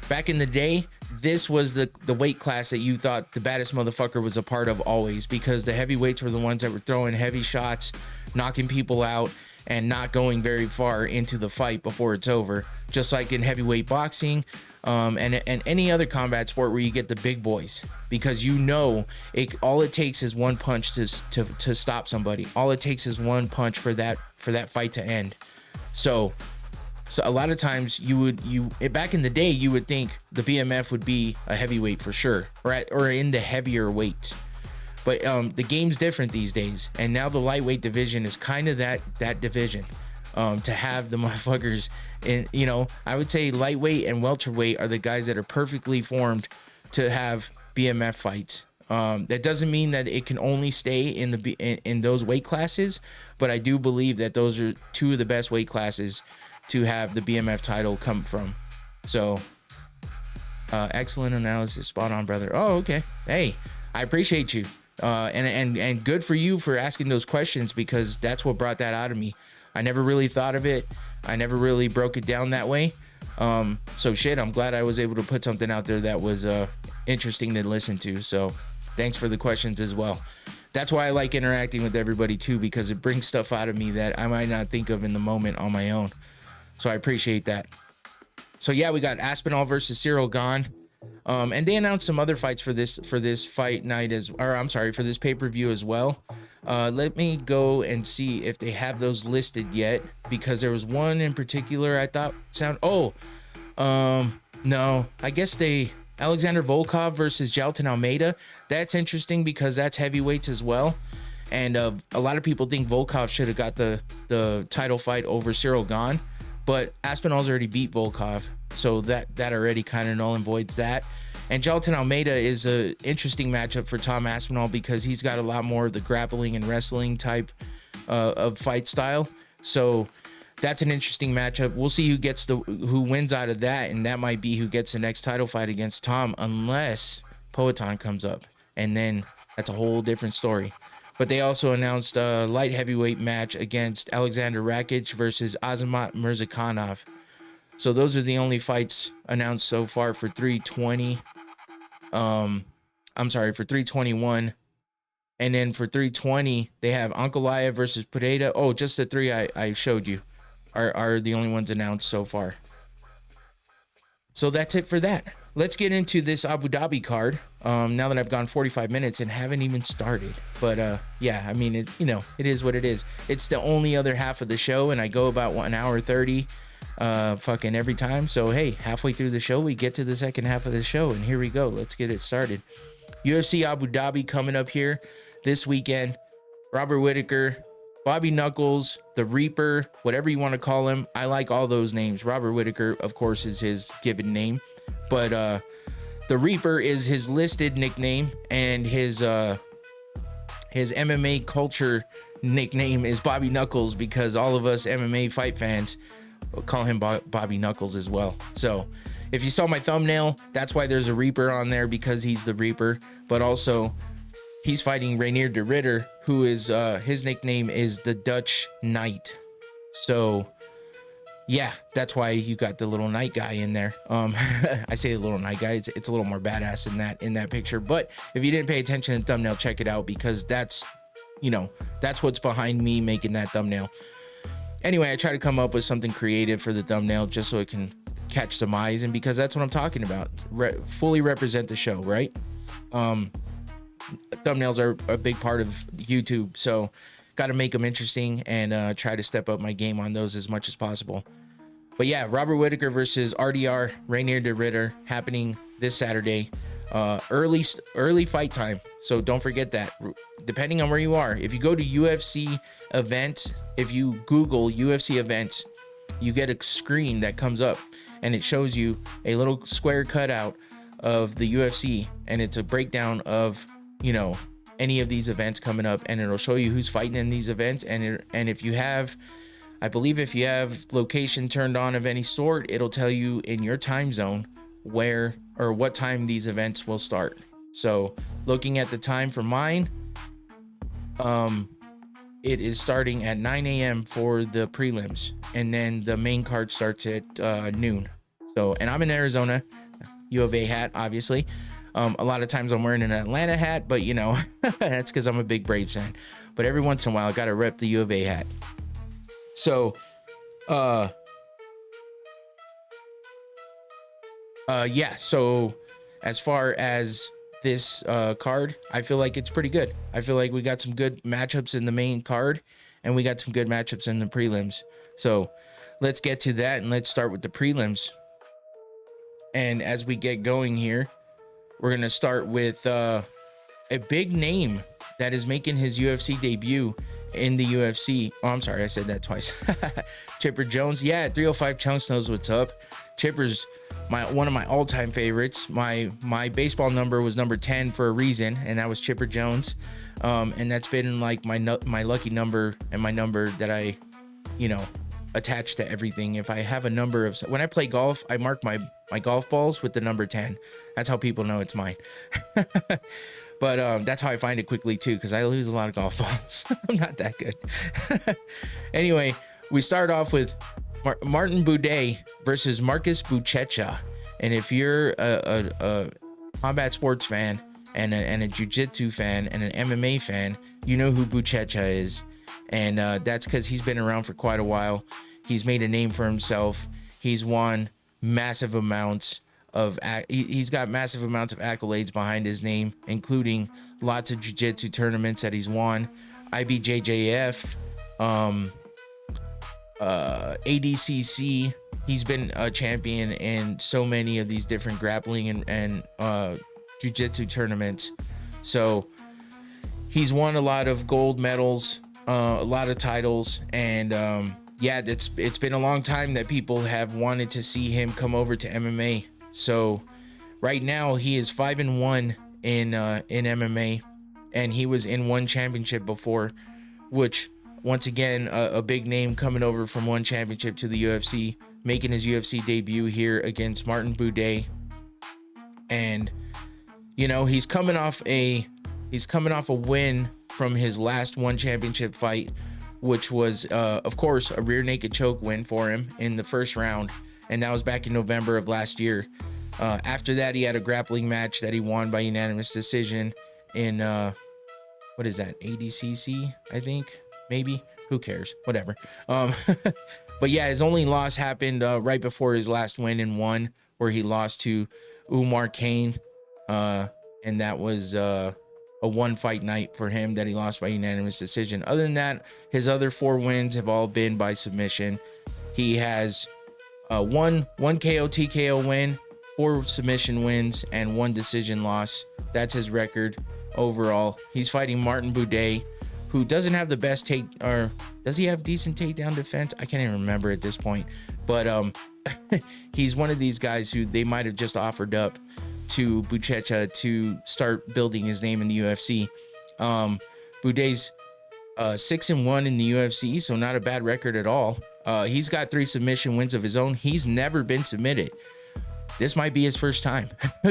Back in the day, this was the weight class that you thought the baddest motherfucker was a part of always, because the heavyweights were the ones that were throwing heavy shots, knocking people out, and not going very far into the fight before it's over. Just like in heavyweight boxing, and any other combat sport where you get the big boys, because all it takes is one punch to stop somebody. All it takes is one punch for that fight to end. So a lot of times back in the day, you would think the BMF would be a heavyweight for sure, or in the heavier weights. But the game's different these days, and now the lightweight division is kind of that division. To have the motherfuckers in, I would say lightweight and welterweight are the guys that are perfectly formed to have BMF fights. That doesn't mean that it can only stay in those weight classes, but I do believe that those are two of the best weight classes to have the BMF title come from. So excellent analysis, spot on, brother. Oh, okay. Hey, I appreciate you. And good for you for asking those questions, because that's what brought that out of me. I never really thought of it. I never really broke it down that way. So shit, I'm glad I was able to put something out there that was interesting to listen to. So thanks for the questions as well. That's why I like interacting with everybody too, because it brings stuff out of me that I might not think of in the moment on my own. So I appreciate that. So yeah, we got Aspinall versus Cyril Gane. And they announced some other fights for this fight night for this pay-per-view as well. Let me go and see if they have those listed yet, because there was one in particular I thought no, I guess Alexander Volkov versus Jailton Almeida. That's interesting because that's heavyweights as well. And a lot of people think Volkov should have got the title fight over Cyril Gane, but Aspinall's already beat Volkov, so that already kind of null and voids that. And Jailton Almeida is an interesting matchup for Tom Aspinall because he's got a lot more of the grappling and wrestling type of fight style. So that's an interesting matchup. We'll see who wins out of that, and that might be who gets the next title fight against Tom, unless Poatan comes up, and then That's a whole different story. But they also announced a light heavyweight match against Alexander Rakic versus Azamat Mirzakhanov. So those are the only fights announced so far for 320. I'm sorry, for 321. And then for 320, they have Ankalaev versus Pereira. Oh, just the three I showed you are the only ones announced so far. So that's it for that. Let's get into this Abu Dhabi card. Now that I've gone 45 minutes and haven't even started. But yeah, I mean, it is what it is. It's the only other half of the show, and I go about 1 hour 30 fucking every time. So hey, halfway through the show, we get to the second half of the show, and here we go. Let's get it started. UFC Abu Dhabi coming up here this weekend. Robert Whittaker, Bobby Knuckles, the Reaper, whatever you want to call him. I like all those names. Robert Whittaker, of course, is his given name, but the Reaper is his listed nickname, and his MMA culture nickname is Bobby Knuckles, because all of us MMA fight fans call him Bobby Knuckles as well. So if you saw my thumbnail, that's why there's a Reaper on there, because he's the Reaper. But also, he's fighting Reinier de Ridder, who is his nickname is the Dutch Knight. So yeah, that's why you got the little knight guy in there. I say the little knight guy, it's a little more badass in that picture. But if you didn't pay attention to the thumbnail, check it out, because that's what's behind me making that thumbnail. Anyway, I try to come up with something creative for the thumbnail just so it can catch some eyes, and because that's what I'm talking about, fully represent the show, right? Thumbnails are a big part of YouTube, so got to make them interesting and try to step up my game on those as much as possible. But yeah, Robert Whittaker versus RDR, Reinier de Ridder, happening this Saturday. Early fight time, so don't forget that. Depending on where you are, if you go to UFC events, if you Google UFC events, you get a screen that comes up, and it shows you a little square cutout of the UFC, and it's a breakdown of any of these events coming up, and it'll show you who's fighting in these events, and if you have, I believe if you have location turned on of any sort, it'll tell you in your time zone where or what time these events will start. So looking at the time for mine, it is starting at 9 a.m. for the prelims, and then the main card starts at noon. So, and I'm in Arizona, U of A hat, obviously. A lot of times I'm wearing an Atlanta hat, but that's because I'm a big Braves fan. But every once in a while, I gotta rep the U of A hat. So, yeah. So, as far as this card, I feel like it's pretty good. I feel like we got some good matchups in the main card, and we got some good matchups in the prelims. So, let's get to that, and let's start with the prelims. And as we get going here, we're going to start with a big name that is making his UFC debut in the UFC. Oh, I'm sorry, I said that twice. Chipper Jones. Yeah, 305 Chunks knows what's up. Chipper's one of my all-time favorites. My baseball number was number 10 for a reason, and that was Chipper Jones. And that's been like my lucky number, and my number that I, attached to everything. If I have a number of, when I play golf, I mark my golf balls with the number 10. That's how people know it's mine. But that's how I find it quickly too, because I lose a lot of golf balls. I'm not that good. Anyway, we start off with Martin Buday versus Marcus Buchecha. And if you're a combat sports fan and a jiu-jitsu fan and an MMA fan, you know who Buchecha is. And that's because he's been around for quite a while. He's made a name for himself. He's won massive amounts of he's got massive amounts of accolades behind his name, including lots of jiu-jitsu tournaments that he's won, IBJJF, ADCC. He's been a champion in so many of these different grappling and jiu-jitsu tournaments. So he's won a lot of gold medals, a lot of titles, and yeah, it's been a long time that people have wanted to see him come over to MMA. So right now he is 5-1 in MMA, and he was in one championship before, which once again a big name coming over from one championship to the UFC, making his UFC debut here against Martin Buday. And he's coming off a He's coming off a win from his last one championship fight, which was, of course, a rear naked choke win for him in the first round. And that was back in November of last year. After that, he had a grappling match that he won by unanimous decision in, what is that, ADCC, I think, maybe? Who cares? Whatever. But yeah, his only loss happened right before his last win in one, where he lost to Umar Kane. And that was a one fight night for him that he lost by unanimous decision. Other than that, his other 4 wins have all been by submission. He has one KO TKO win, 4 submission wins, and 1 decision loss. That's his record overall. He's fighting Martin Buday, who doesn't have the best take, or does he have decent takedown defense? I can't even remember at this point. But he's one of these guys who they might have just offered up to Buchecha to start building his name in the UFC. Buday's 6-1 in the UFC, so not a bad record at all. He's got 3 submission wins of his own. He's never been submitted. This might be his first time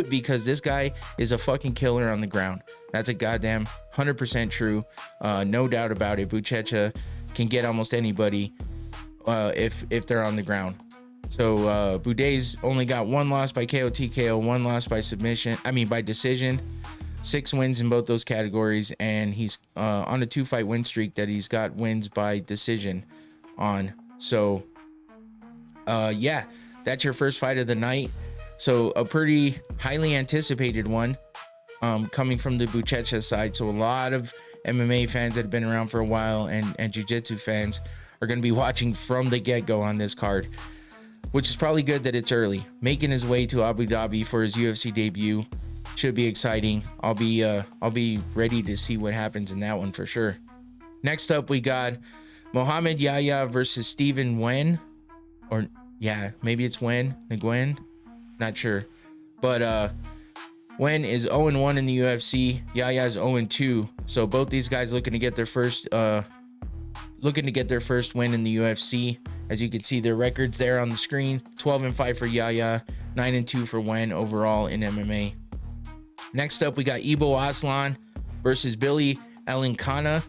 because this guy is a fucking killer on the ground. That's a goddamn 100% true. No doubt about it. Buchecha can get almost anybody if they're on the ground. So Buday's only got 1 loss by KO TKO, 1 loss by submission. I mean by decision. 6 wins in both those categories, and he's on a 2-fight win streak that he's got wins by decision on. So yeah, that's your first fight of the night. So a pretty highly anticipated one coming from the Buchecha side. So a lot of MMA fans that have been around for a while and jiu-jitsu fans are going to be watching from the get-go on this card, which is probably good that it's early. Making his way to Abu Dhabi for his UFC debut should be exciting. I'll be ready to see what happens in that one for sure. Next up, we got Mohamed Yahya versus Stephen Nguyen, or yeah, maybe it's Nguyen, not sure. But Nguyen is 0-1 in the UFC. Yahya is 0-2. So both these guys looking to get their first win in the UFC. As you can see, their records there on the screen: 12-5 for Yahya, 9-2 for Nguyen overall in MMA. Next up, we got Ibo Aslan versus Billy Alinkana.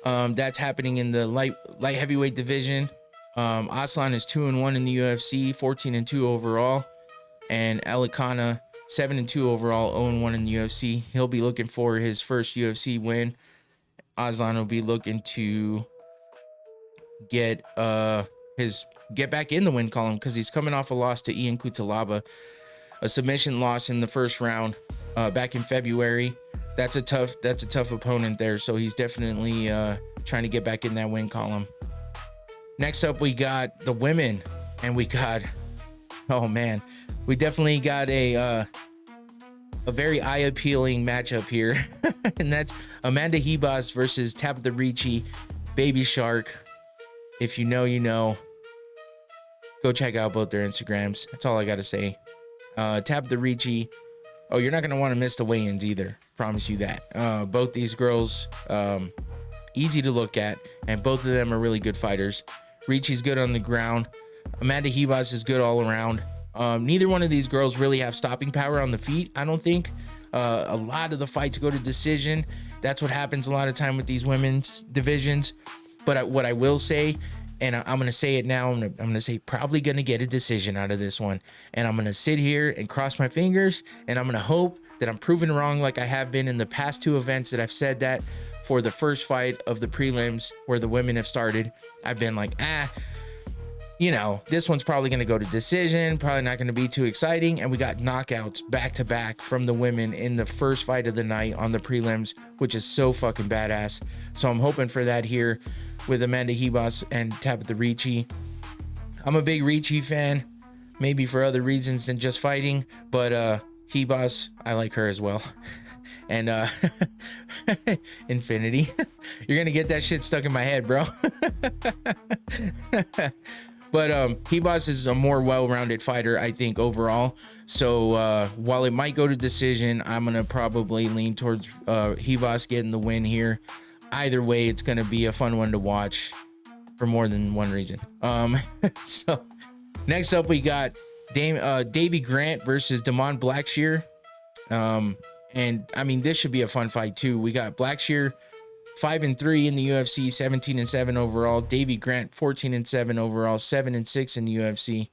That's happening in the light heavyweight division. Aslan is 2-1 in the UFC, 14-2 overall, and Alinkana 7-2 overall, 0-1 in the UFC. He'll be looking for his first UFC win. Aslan will be looking to get back in the win column because he's coming off a loss to Ian Cutelaba, a submission loss in the first round back in February. That's a tough opponent there, so he's definitely trying to get back in that win column. Next up, we got the women, and we got, oh man, we definitely got a very eye-appealing matchup here, and that's Amanda Ribas versus Tabitha Ricci, Baby Shark. If you know, you know. Go check out both their Instagrams. That's all I got to say. Tabitha Ricci. Oh, you're not going to want to miss the weigh-ins either. Promise you that. Both these girls, easy to look at, and both of them are really good fighters. Ricci's good on the ground. Amanda Ribas is good all around. Neither one of these girls really have stopping power on the feet, I don't think. A lot of the fights go to decision. That's what happens a lot of time with these women's divisions. But what I will say, and I'm going to say it now, I'm going to say probably going to get a decision out of this one. And I'm going to sit here and cross my fingers, and I'm going to hope that I'm proven wrong like I have been in the past 2 events that I've said that for the first fight of the prelims where the women have started. I've been like, you know, this one's probably going to go to decision, probably not going to be too exciting. And we got knockouts back to back from the women in the first fight of the night on the prelims, which is so fucking badass. So I'm hoping for that here with Amanda Ribas and Tabitha Ricci. I'm a big Ricci fan, maybe for other reasons than just fighting, but Ribas, I like her as well. And Infinity. You're gonna get that shit stuck in my head, bro. But Ribas is a more well-rounded fighter, I think, overall. So while it might go to decision, I'm gonna probably lean towards Ribas getting the win here. Either way, it's gonna be a fun one to watch for more than one reason. So next up, we got Davy Grant versus Damon Blackshear. And I mean, this should be a fun fight too. We got Blackshear 5-3 in the UFC, 17-7 overall. Davey Grant 14-7 overall, 7-6 in the UFC.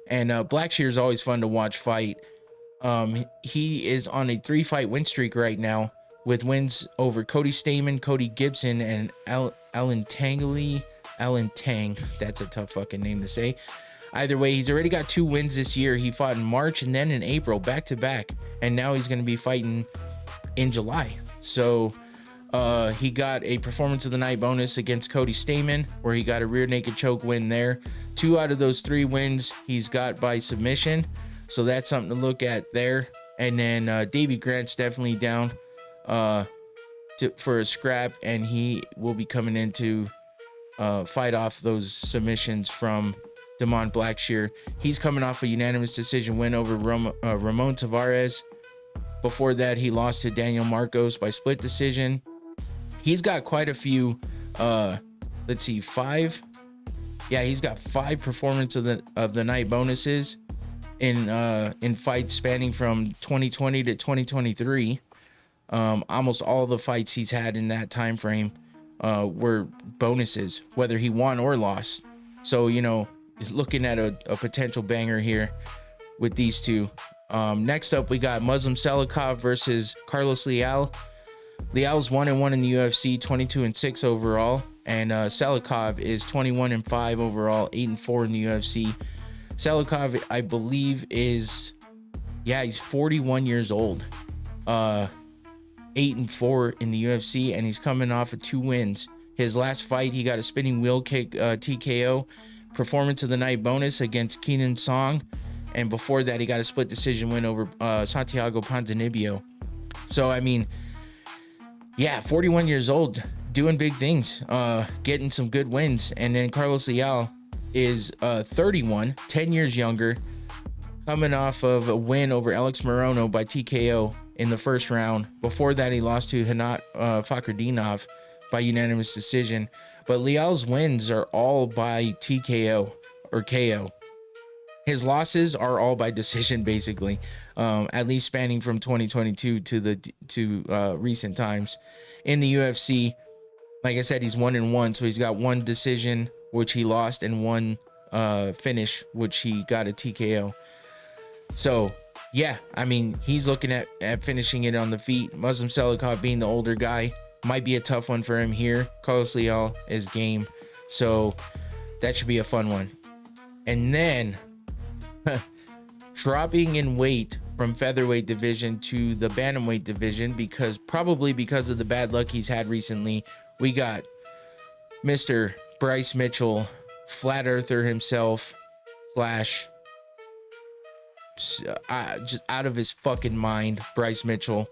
And Blackshear is always fun to watch fight. He is on a 3-fight win streak right now, with wins over Cody Stamen, Cody Gibson, and Alan Tang. That's a tough fucking name to say. Either way, he's already got 2 wins this year. He fought in March and then in April, back to back, and now he's going to be fighting in July. So he got a performance of the night bonus against Cody Stamen, where he got a rear naked choke win there. 2 out of those 3 wins he's got by submission, so that's something to look at there. And then Davey Grant's definitely down for a scrap, and he will be coming in to fight off those submissions from Damon Blackshear. He's coming off a unanimous decision win over Ramon Tavares. Before that, he lost to Daniel Marcos by split decision. He's got quite a few, let's see, 5. Yeah, he's got 5 performance of the night bonuses in fights spanning from 2020 to 2023. Almost all the fights he's had in that time frame were bonuses, whether he won or lost. So, you know, he's looking at a potential banger here with these two. Next up, we got Muslim Salikhov versus Carlos Leal. Leal's 1-1 in the UFC, 22-6 overall, and Salikhov is 21-5 overall, 8-4 in the UFC. Salikhov, I believe, he's 41 years old, 8-4 in the UFC, and he's coming off of 2 wins. His last fight, he got a spinning wheel kick TKO, performance of the night bonus against Keenan Song, and before that, he got a split decision win over Santiago Ponzinibbio. So, I mean, yeah, 41 years old, doing big things, getting some good wins. And then Carlos Leal is 31, 10 years younger, coming off of a win over Alex Morono by TKO in the first round. Before that, he lost to Hanat Fakhretdinov by unanimous decision. But Leal's wins are all by TKO or KO. His losses are all by decision, basically, at least spanning from 2022 to recent times. In the UFC, like I said, he's 1-1, so he's got 1 decision, which he lost, and 1 finish, which he got a TKO. So, yeah, I mean, he's looking at finishing it on the feet. Muslim Salikhov, being the older guy, might be a tough one for him here. Carlos Leal is game, so that should be a fun one. And then dropping in weight from featherweight division to the bantamweight division, because of the bad luck he's had recently, we got Mr. Bryce Mitchell, flat earther himself, slash just out of his fucking mind. Bryce Mitchell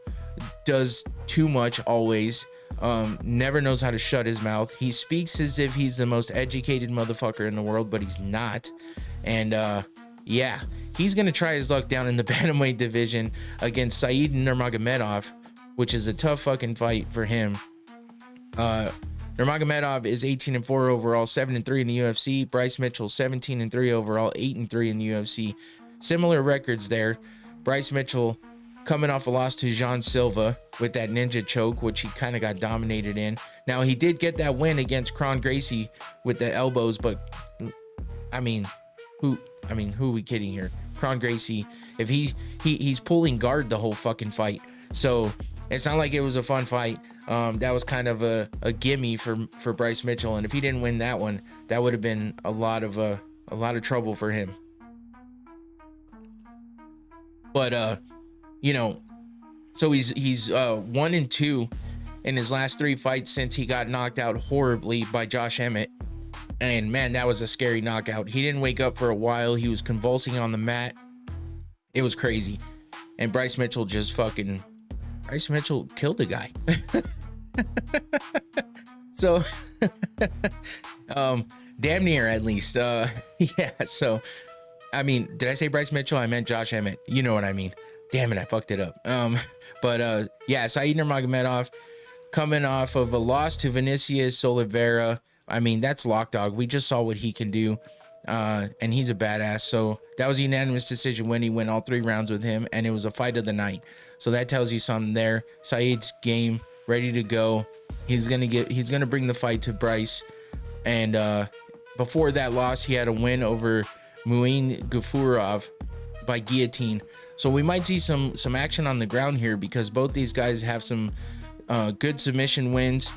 does too much always, never knows how to shut his mouth. He speaks as if he's the most educated motherfucker in the world, but he's not. And yeah, he's gonna try his luck down in the bantamweight division against Said Nurmagomedov, which is a tough fucking fight for him. Nurmagomedov is 18-4 overall, 7-3 in the UFC. Bryce Mitchell 17-3 overall, 8-3 in the UFC. Similar records there. Bryce Mitchell coming off a loss to Jean Silva with that ninja choke, which he kind of got dominated in. Now, he did get that win against Kron Gracie with the elbows, but I mean, who are we kidding here? Kron Gracie, if he's pulling guard the whole fucking fight. So it's not like it was a fun fight. That was kind of a gimme for Bryce Mitchell, and if he didn't win that one, that would have been a lot of trouble for him. But you know, so he's 1-2 in his last 3 fights since he got knocked out horribly by Josh Emmett. And man, that was a scary knockout. He didn't wake up for a while. He was convulsing on the mat. It was crazy. And Bryce Mitchell killed the guy. So damn near, at least. Yeah, so I mean, did I say Bryce Mitchell? I meant Josh Emmett. You know what I mean. Damn it, I fucked it up. But yeah, Said Nurmagomedov coming off of a loss to Vinicius Oliveira. I mean, that's lock dog. We just saw what he can do. and he's a badass. So that was a unanimous decision when he went all 3 rounds with him, and it was a fight of the night. So that tells you something there. Saeed's game, ready to go. He's gonna bring the fight to Bryce. And before that loss, he had a win over Muin Gafurov by guillotine. So we might see some action on the ground here, because both these guys have some good submission wins.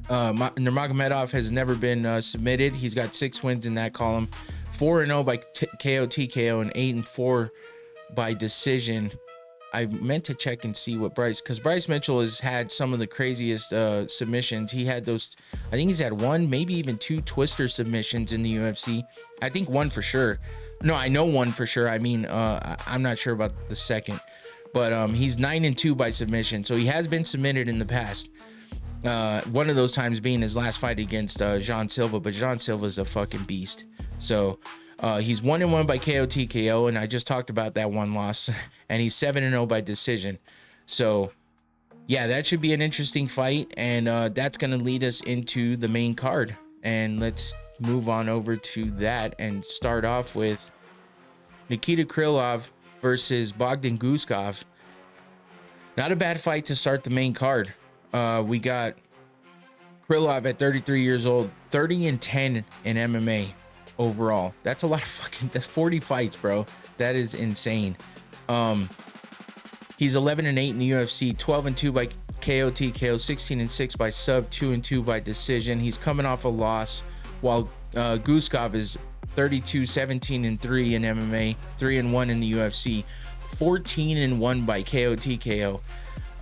Nurmagomedov has never been submitted. He's got 6 wins in that column, 4-0 by KO TKO and 8-4 by decision. I meant to check and see what because Bryce Mitchell has had some of the craziest submissions. He had those, I think he's had 1, maybe even 2 twister submissions in the UFC. I think 1 for sure. No, I know 1 for sure. I mean, I'm not sure about the second, but he's 9-2 by submission. So he has been submitted in the past. One of those times being his last fight against Jean Silva, but Jean Silva's a fucking beast. So he's 1-1 by KO TKO, and I just talked about that 1 loss, and he's 7-0 by decision. So yeah, that should be an interesting fight, and that's going to lead us into the main card. And let's move on over to that and start off with Nikita Krylov versus Bogdan Guskov. Not a bad fight to start the main card. We got Krylov at 33 years old, 30-10 in MMA overall. That's a lot of that's 40 fights, bro. That is insane. He's 11-8 in the UFC, 12-2 by KO TKO, 16-6 by sub, 2-2 by decision. He's coming off a loss, while Guskov is 32-17-3 in MMA, 3-1 in the UFC, 14-1 by KO TKO.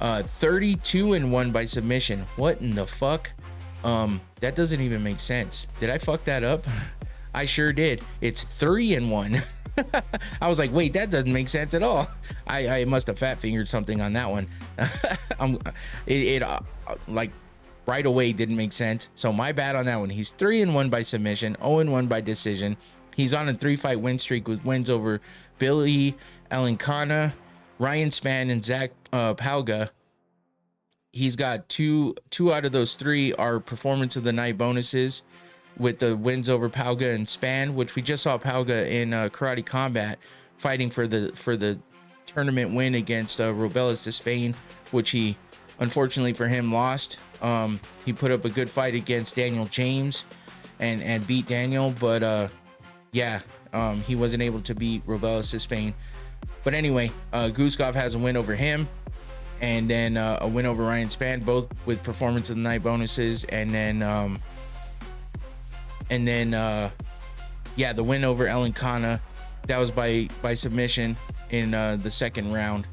32-1 by submission. What in the fuck? That doesn't even make sense. Did I fuck that up? I sure did. It's 3-1. I was like, wait, that doesn't make sense at all. I must have fat fingered something on that one. Like right away didn't make sense. So my bad on that one. He's 3-1 by submission, 0-1 by decision. He's on a 3-fight win streak with wins over Billy Alencana, Ryan Spann, and Zach Palga. He's got two out of those 3 are performance of the night bonuses, with the wins over Palga and Spann, which we just saw Palga in Karate Combat fighting for the tournament win against Robelas de Spain, which he unfortunately for him lost. He put up a good fight against Daniel James and beat Daniel, but he wasn't able to beat Robelas de Spain. But anyway, Guskov has a win over him, and then a win over Ryan Spann, both with performance of the night bonuses, and then the win over Alencana, that was by submission in the second round.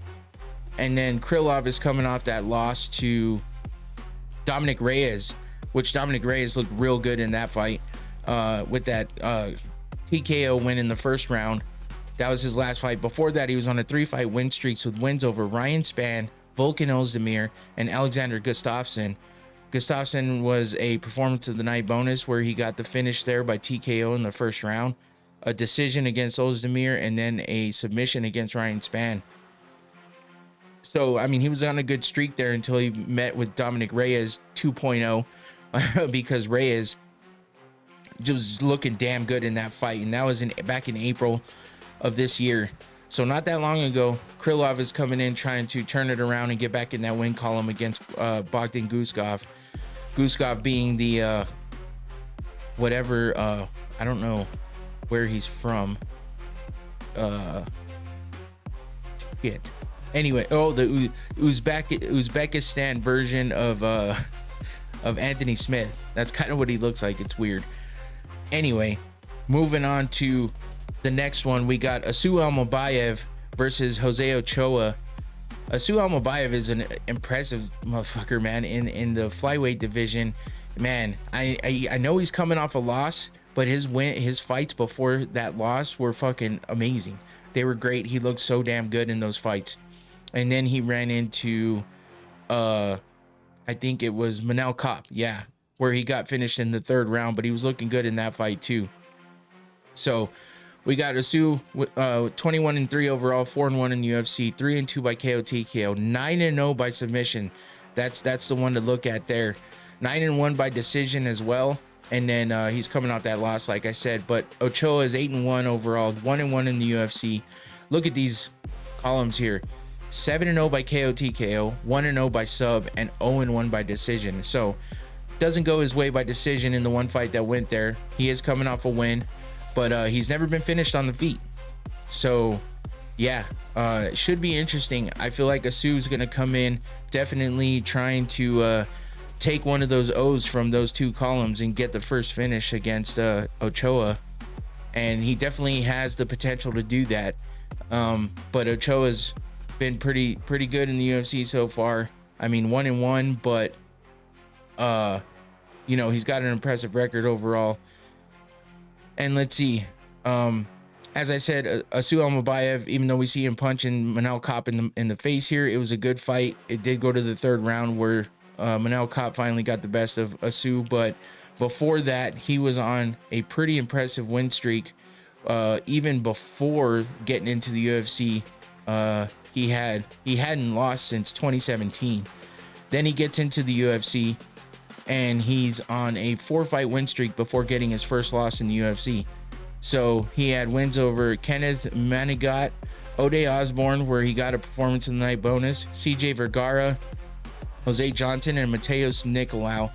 And then Krylov is coming off that loss to Dominic Reyes, which Dominic Reyes looked real good in that fight, with that TKO win in the first round. That was his last fight. Before that, he was on a 3-fight win streaks with wins over Ryan Spann, Volkan Ozdemir, and Alexander Gustafsson. Gustafsson was a performance of the night bonus, where he got the finish there by TKO in the first round, a decision against Ozdemir, and then a submission against Ryan Spann. So, I mean, he was on a good streak there until he met with Dominic Reyes 2.0, because Reyes just looking damn good in that fight, and that was back in April of this year. So not that long ago, Krylov is coming in trying to turn it around and get back in that win column against Bogdan Guskov. Guskov being the I don't know where he's from. Anyway, the Uzbekistan version of Anthony Smith. That's kind of what he looks like. It's weird. Anyway, moving on to the next one, we got Asu Almobayev versus Jose Ochoa. Asu Almobayev is an impressive motherfucker, man, in the flyweight division. Man, I know he's coming off a loss, but his fights before that loss were fucking amazing. They were great. He looked so damn good in those fights. And then he ran into I think it was Manel Kape, where he got finished in the third round, but he was looking good in that fight too. So we got Asu 21-3 overall, 4-1 in the UFC, 3-2 by KO TKO, 9-0 by submission. That's the one to look at there. 9-1 by decision as well. And then he's coming off that loss, like I said. But Ochoa is 8-1 overall, 1-1 in the UFC. Look at these columns here: 7-0 by KO TKO, 1-0 by sub, and 0-1 by decision. So doesn't go his way by decision in the one fight that went there. He is coming off a win, but he's never been finished on the feet. So yeah, it should be interesting. I feel like Asu's gonna come in definitely trying to take one of those O's from those two columns and get the first finish against Ochoa, and he definitely has the potential to do that. But Ochoa's been pretty good in the UFC so far. I mean, 1-1, but you know, he's got an impressive record overall. And let's see, as I said, Asu Almabayev, even though we see him punching Manel Kopp in the face here, it was a good fight. It did go to the third round where Manel Kopp finally got the best of Asu, but before that, he was on a pretty impressive win streak. Even before getting into the UFC, he hadn't lost since 2017. Then he gets into the UFC, and he's on a 4-fight win streak before getting his first loss in the UFC. So he had wins over Kenneth Manigat, Ode Osbourne, where he got a performance of the night bonus, CJ Vergara, Jose Johnson, and Mateus Nicolau.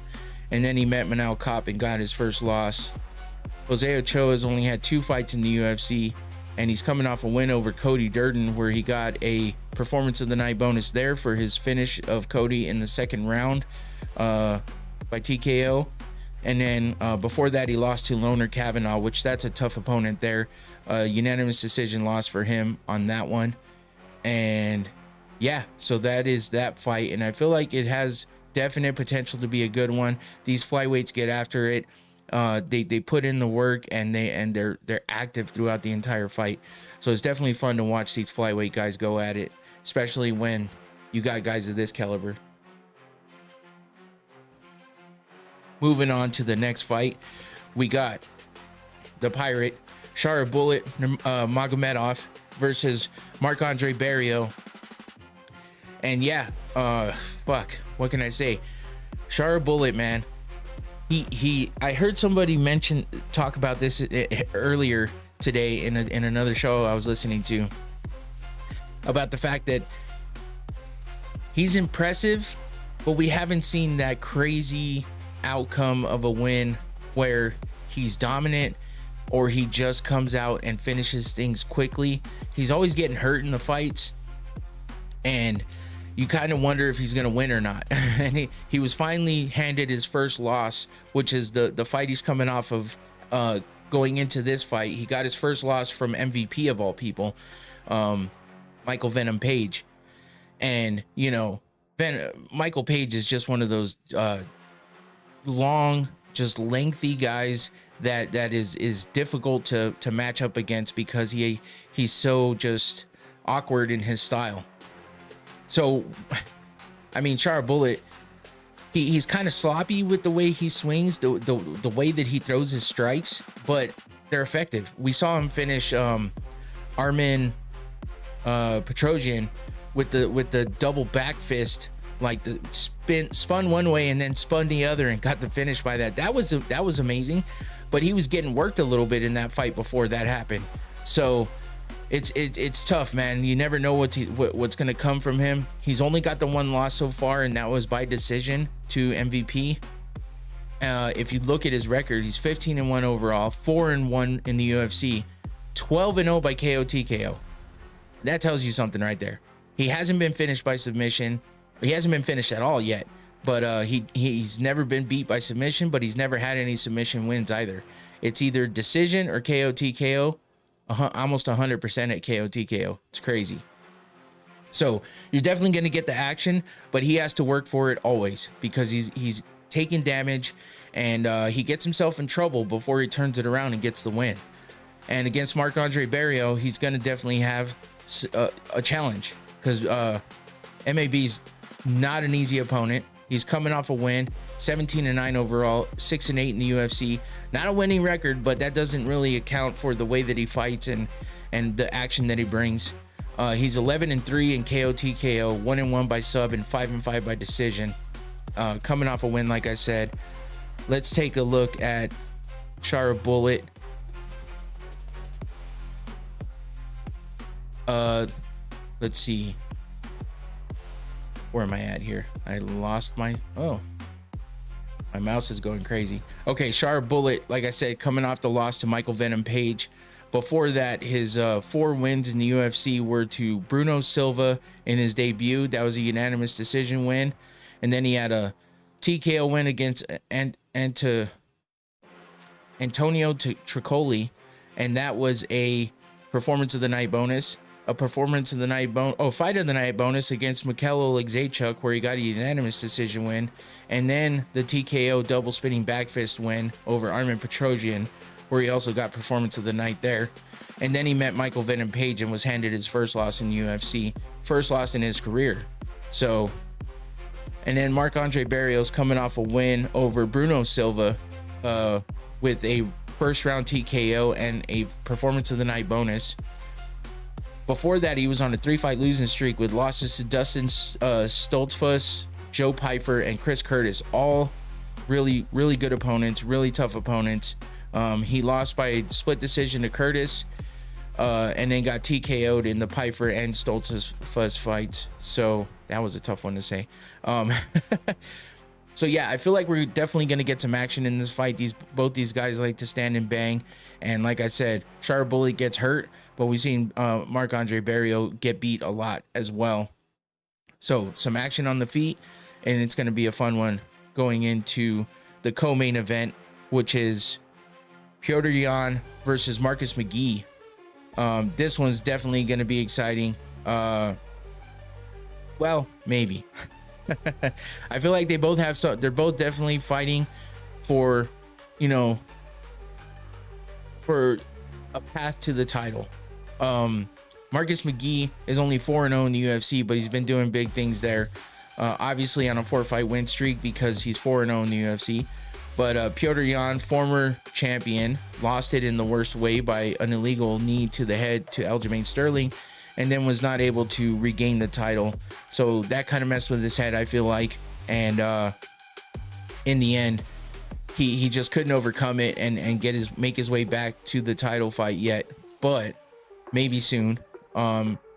And then he met Manel Kopp and got his first loss. Jose Ochoa has only had 2 fights in the UFC, and he's coming off a win over Cody Durden, where he got a performance of the night bonus there for his finish of Cody in the second round by TKO. And then before that, he lost to Loner Kavanaugh, which that's a tough opponent there. Unanimous decision loss for him on that one. And yeah, so that is that fight, and I feel like it has definite potential to be a good one. These flyweights get after it. They put in the work, and they're active throughout the entire fight. So it's definitely fun to watch these flyweight guys go at it, especially when you got guys of this caliber. Moving on to the next fight, we got the Pirate Shara Bullet Magomedov versus Marc-Andre Barriault. And yeah, what can I say? Shara Bullet, man. I heard somebody talk about this earlier today in another show I was listening to, about the fact that he's impressive, but we haven't seen that crazy outcome of a win where he's dominant or he just comes out and finishes things quickly. He's always getting hurt in the fights, and you kind of wonder if he's going to win or not. And he was finally handed his first loss, which is the fight he's coming off of. Going into this fight, he got his first loss from MVP of all people, Michael Venom Page. And, you know, Michael Page is just one of those long, just lengthy guys that is difficult to match up against, because he's so just awkward in his style. So, I mean, Shara Bullet, he's kind of sloppy with the way he swings, the way that he throws his strikes, but they're effective. We saw him finish Armin Petrosyan with the double back fist, like the spun one way and then spun the other and got the finish by that. That was amazing, but he was getting worked a little bit in that fight before that happened. So it's tough, man. You never know what's gonna come from him. He's only got the one loss so far, and that was by decision to MVP. If you look at his record, he's 15-1 overall, 4-1 in the UFC, 12-0 by KO TKO. That tells you something right there. He hasn't been finished by submission. He hasn't been finished at all yet, but he's never been beat by submission, but he's never had any submission wins either. It's either decision or KO TKO. Almost 100% at KO TKO. It's crazy. So you're definitely going to get the action, but he has to work for it always, because he's taking damage, and he gets himself in trouble before he turns it around and gets the win. And against Marc-Andre Barriault, he's going to definitely have a challenge, because MAB's not an easy opponent. He's coming off a win, 17-9 overall, 6-8 in the UFC. Not a winning record, but that doesn't really account for the way that he fights and the action that he brings. He's 11-3 in KO TKO, 1-1 by sub, and 5-5 by decision. Coming off a win, like I said. let's take a look at Shara Bullet. Let's see. Where am I at here? I lost my mouse is going crazy. Okay, Shara Bullet, like I said, coming off the loss to Michael Venom Page. Before that, his 4 wins in the UFC were to Bruno Silva in his debut. That was a unanimous decision win. And then he had a TKO win against Antonio Tricoli, and that was a performance of the night bonus. A performance of the night fight of the night bonus against Mikhail Oleksiejczuk, where he got a unanimous decision win, and then the TKO double spinning back fist win over Armin Petrosian, where he also got performance of the night there. And then he met Michael Venom Page and was handed his first loss in UFC, first loss in his career. So, and then Marc-Andre Barrios coming off a win over Bruno Silva with a first round TKO and a performance of the night bonus. Before that, he was on a 3-fight losing streak with losses to Dustin Stoltzfus, Joe Pyfer, and Chris Curtis. All really, really good opponents, really tough opponents. He lost by a split decision to Curtis, and then got TKO'd in the Pyfer and Stoltzfus fights. So that was a tough one to say. So yeah, I feel like we're definitely going to get some action in this fight. Both these guys like to stand and bang. And like I said, Shara Bullet gets hurt, but we've seen Marc-Andre Barrios get beat a lot as well. So some action on the feet, and it's going to be a fun one going into the co-main event, which is Petr Yan versus Marcus McGee. This one's definitely going to be exciting. Well, maybe. I feel like they both have they're both definitely fighting for, for a path to the title. Marcus McGee is only 4-0 in the UFC, but he's been doing big things there. Obviously on a 4-fight win streak because he's 4-0 in the UFC. But Petr Yan, former champion, lost it in the worst way by an illegal knee to the head to Aljamain Sterling, and then was not able to regain the title. So that kind of messed with his head, I feel like. And in the end, he just couldn't overcome it and make his way back to the title fight yet. But maybe soon.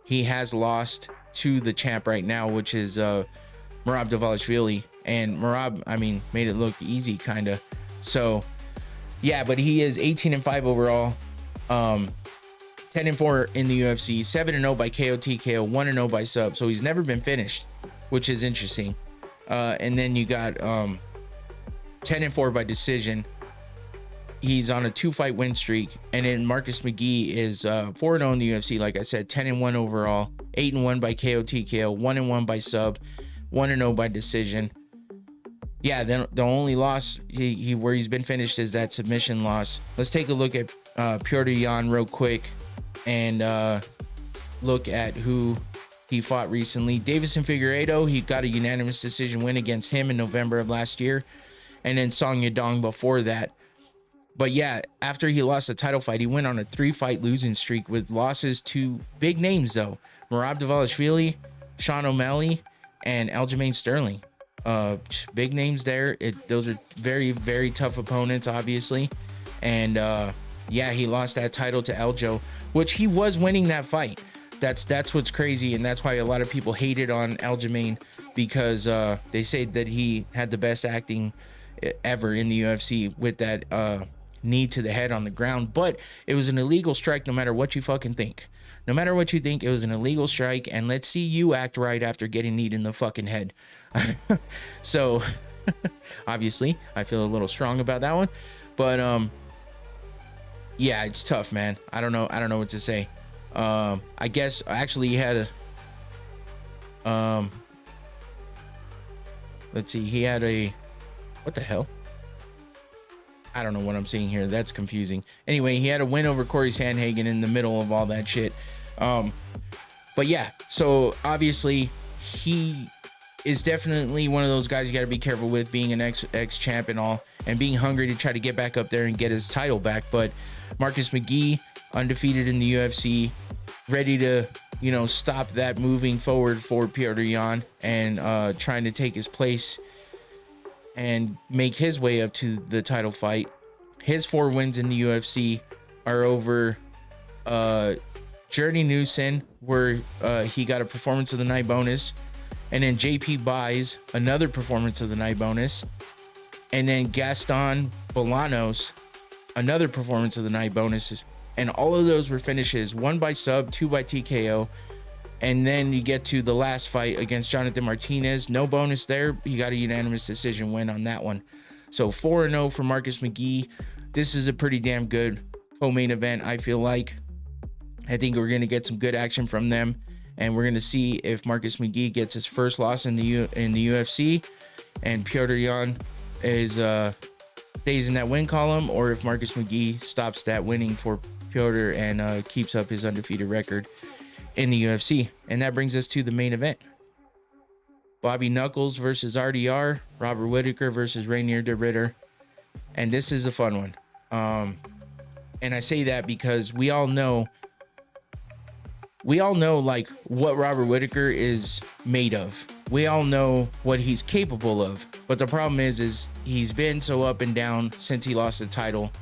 He has lost to the champ right now, which is Merab Dvalishvili. And Merab, made it look easy, kind of. So, yeah, but he is 18-5 overall. 10-4 in the UFC, 7-0 by KO TKO, 1-0 by sub. So he's never been finished, which is interesting. And then you got 10-4 by decision. He's on a 2-fight win streak. And then Marcus McGee is 4-0 in the UFC, like I said, 10-1 overall, 8-1 by KO TKO, 1-1 by sub, 1-0 by decision. Yeah, then the only loss where he's been finished is that submission loss. Let's take a look at Petr Yan real quick and look at who he fought recently. Davison Figueiredo, he got a unanimous decision win against him in November of last year. And then Song Yadong before that. But yeah, after he lost the title fight, he went on a 3-fight losing streak with losses to big names though. Merab Dvalishvili, Sean O'Malley, and Aljamain Sterling. Big names there. Those are very, very tough opponents, obviously. And yeah, he lost that title to Aljo, which he was winning that fight. That's what's crazy, and that's why a lot of people hated on Aljamain, because they say that he had the best acting ever in the UFC with that knee to the head on the ground. But it was an illegal strike, no matter what you fucking think. No matter what you think, it was an illegal strike, and let's see you act right after getting kneed in the fucking head. So obviously I feel a little strong about that one, but yeah, it's tough, man. I don't know what to say. I guess actually he had a let's see, he had a, what the hell? I don't know what I'm seeing here. That's confusing. Anyway, he had a win over Corey Sandhagen in the middle of all that shit. But yeah, so obviously he is definitely one of those guys you got to be careful with, being an ex-champ and all, and being hungry to try to get back up there and get his title back. But Marcus McGee, undefeated in the UFC, ready to, stop that moving forward for Petr Yan and trying to take his place and make his way up to the title fight. His 4 wins in the UFC are over Journey Newson, where he got a performance of the night bonus, and then JP buys another performance of the night bonus, and then Gaston Bolanos, another performance of the night bonuses. And all of those were finishes, 1 by sub, 2 by TKO. And then you get to the last fight against Jonathan Martinez. No bonus there. He got a unanimous decision win on that one. So 4-0 for Marcus McGee. This is a pretty damn good co-main event, I feel like. I think we're going to get some good action from them. And we're going to see if Marcus McGee gets his first loss in the UFC. And Petr Yan stays in that win column. Or if Marcus McGee stops that winning for Petr and keeps up his undefeated record in the UFC. And that brings us to the main event. Bobby Knuckles versus RDR. Robert Whittaker versus Reinier de Ridder. And this is a fun one. And I say that because we all know like what Robert Whittaker is made of. We all know what he's capable of. But the problem is he's been so up and down since he lost the title.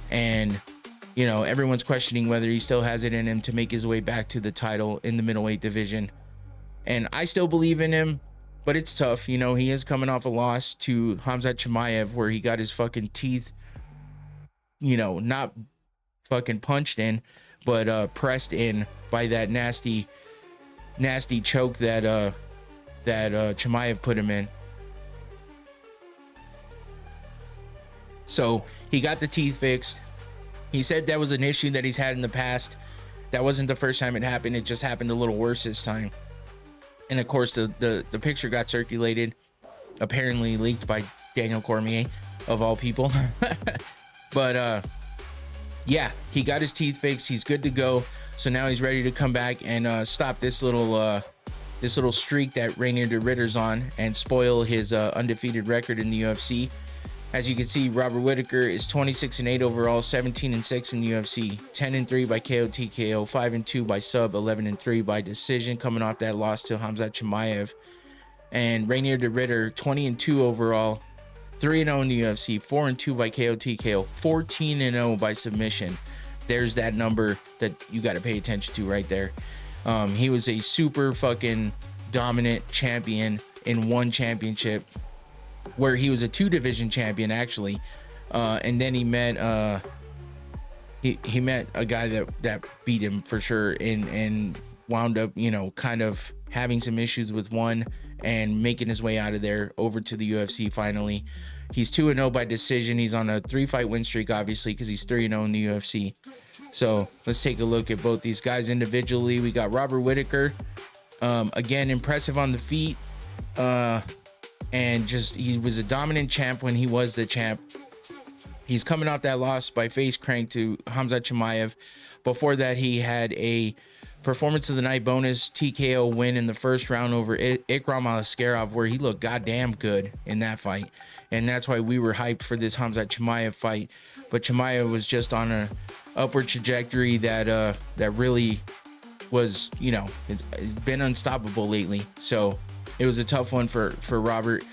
And you know, everyone's questioning whether he still has it in him to make his way back to the title in the middleweight division. And I still believe in him, but it's tough. You know, he is coming off a loss to Khamzat Chimaev where he got his fucking teeth, you know, not fucking punched in, but pressed in by that nasty choke that Chimaev put him in. So he got the teeth fixed. He said that was an issue that he's had in the past. That wasn't the first time it happened. It just happened a little worse this time. And of course, the picture got circulated, apparently leaked by Daniel Cormier, of all people. But yeah, he got his teeth fixed. He's good to go. So now he's ready to come back and stop this little streak that Reinier de Ridder's on and spoil his undefeated record in the UFC. As you can see, Robert Whittaker is 26-8 overall, 17-6 in the UFC, 10-3 by KO TKO, 5-2 by sub, 11-3 by decision, coming off that loss to Khamzat Chimaev. And Reinier de Ridder, 20-2 overall, 3-0 in the UFC, 4-2 by KO TKO, 14-0 by submission. There's that number that you got to pay attention to right there. He was a super fucking dominant champion in one championship, where he was a 2-division champion actually, and then he met he met a guy that beat him for sure, and wound up, you know, kind of having some issues with one and making his way out of there over to the UFC finally. He's 2-0 by decision. He's on a 3-fight win streak, obviously, because he's 3-0 in the UFC. So let's take a look at both these guys individually. We got Robert Whittaker, again, impressive on the feet. And just, he was a dominant champ when he was the champ. He's coming off that loss by face crank to Khamzat Chimaev. Before that, he had a performance of the night bonus TKO win in the first round over Ikram Aliskerov, where he looked goddamn good in that fight. And that's why we were hyped for this Khamzat Chimaev fight. But Chimaev was just on a upward trajectory that really was, you know, it's been unstoppable lately. So it was a tough one for Robert.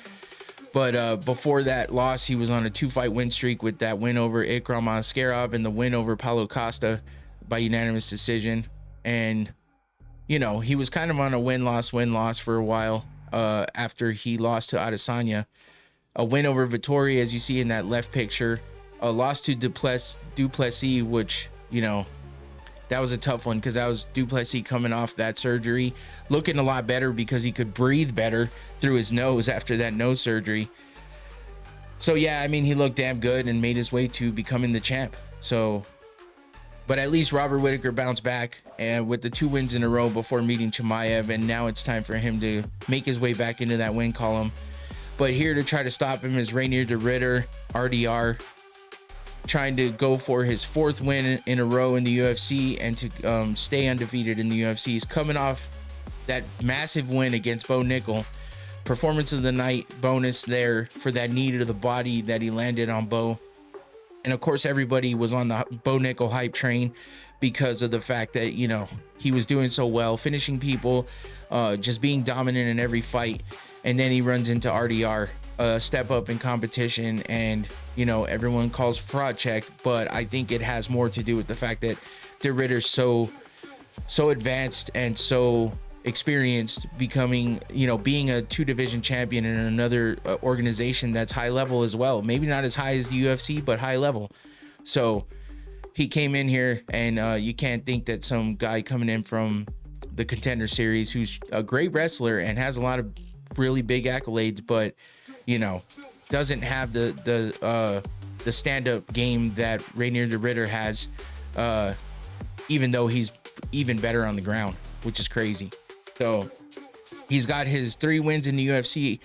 But before that loss, he was on a 2-fight win streak with that win over Ikram Aliskerov and the win over Paulo Costa by unanimous decision. And, you know, he was kind of on a win-loss for a while after he lost to Adesanya. A win over Vittori, as you see in that left picture. A loss to Duplessis, which, you know, that was a tough one because that was Duplessis coming off that surgery, looking a lot better because he could breathe better through his nose after that nose surgery. So yeah, I mean, he looked damn good and made his way to becoming the champ. So, but at least Robert Whittaker bounced back and with the 2 wins in a row before meeting Chimaev, and now it's time for him to make his way back into that win column. But here to try to stop him is Reinier de Ridder, RDR, trying to go for his 4th win in a row in the UFC and to stay undefeated in the UFC. He's coming off that massive win against Bo Nickel. Performance of the night bonus there for that knee to the body that he landed on Bo. And of course, everybody was on the Bo Nickel hype train because of the fact that, you know, he was doing so well, finishing people, just being dominant in every fight. And then he runs into RDR step up in competition, and you know, everyone calls fraud check, but I think it has more to do with the fact that de Ridder's so advanced and so experienced, becoming, you know, being a 2 division champion in another organization that's high level as well. Maybe not as high as the UFC, but high level. So he came in here, and you can't think that some guy coming in from the Contender Series, who's a great wrestler and has a lot of really big accolades, but you know, doesn't have the stand-up game that Reinier de Ridder has, even though he's even better on the ground, which is crazy. So he's got his 3 wins in the UFC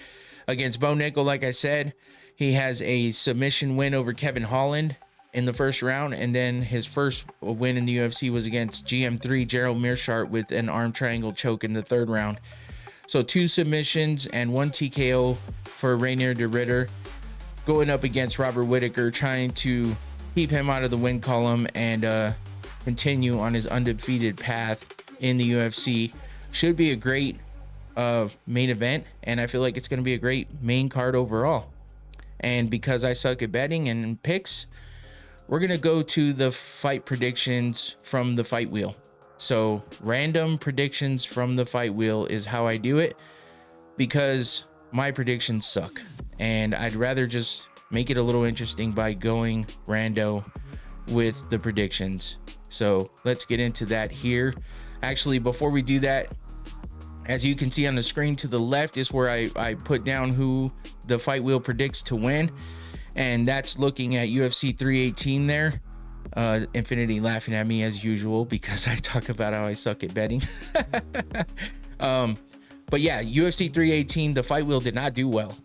against Bo Nickel. Like I said, he has a submission win over Kevin Holland in the first round, and then his first win in the UFC was against GM3 Gerald Meerschaert with an arm triangle choke in the 3rd round. So 2 submissions and 1 TKO for Reinier de Ridder, going up against Robert Whittaker, trying to keep him out of the win column and continue on his undefeated path in the UFC. Should be a great main event, and I feel like it's going to be a great main card overall. And because I suck at betting and picks, we're going to go to the fight predictions from the fight wheel. So random predictions from the fight wheel is how I do it, because my predictions suck, and I'd rather just make it a little interesting by going rando with the predictions. So let's get into that here. Actually, before we do that, as you can see on the screen to the left is where I put down who the fight wheel predicts to win, and that's looking at UFC 318 there. Infinity laughing at me as usual because I talk about how I suck at betting. But yeah, UFC 318, the fight wheel did not do well.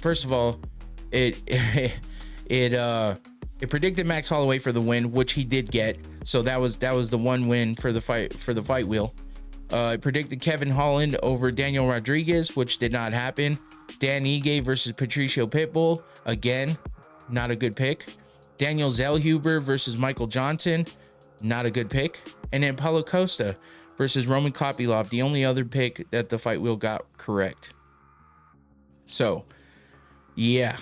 First of all, it predicted Max Holloway for the win, which he did get. So that was the one win for the fight wheel. It predicted Kevin Holland over Daniel Rodriguez, which did not happen. Dan Ige versus Patricio Pitbull, again, not a good pick. Daniel Zellhuber versus Michael Johnson, not a good pick. And then Paulo Costa versus Roman Kopylov, the only other pick that the fight wheel got correct. So yeah,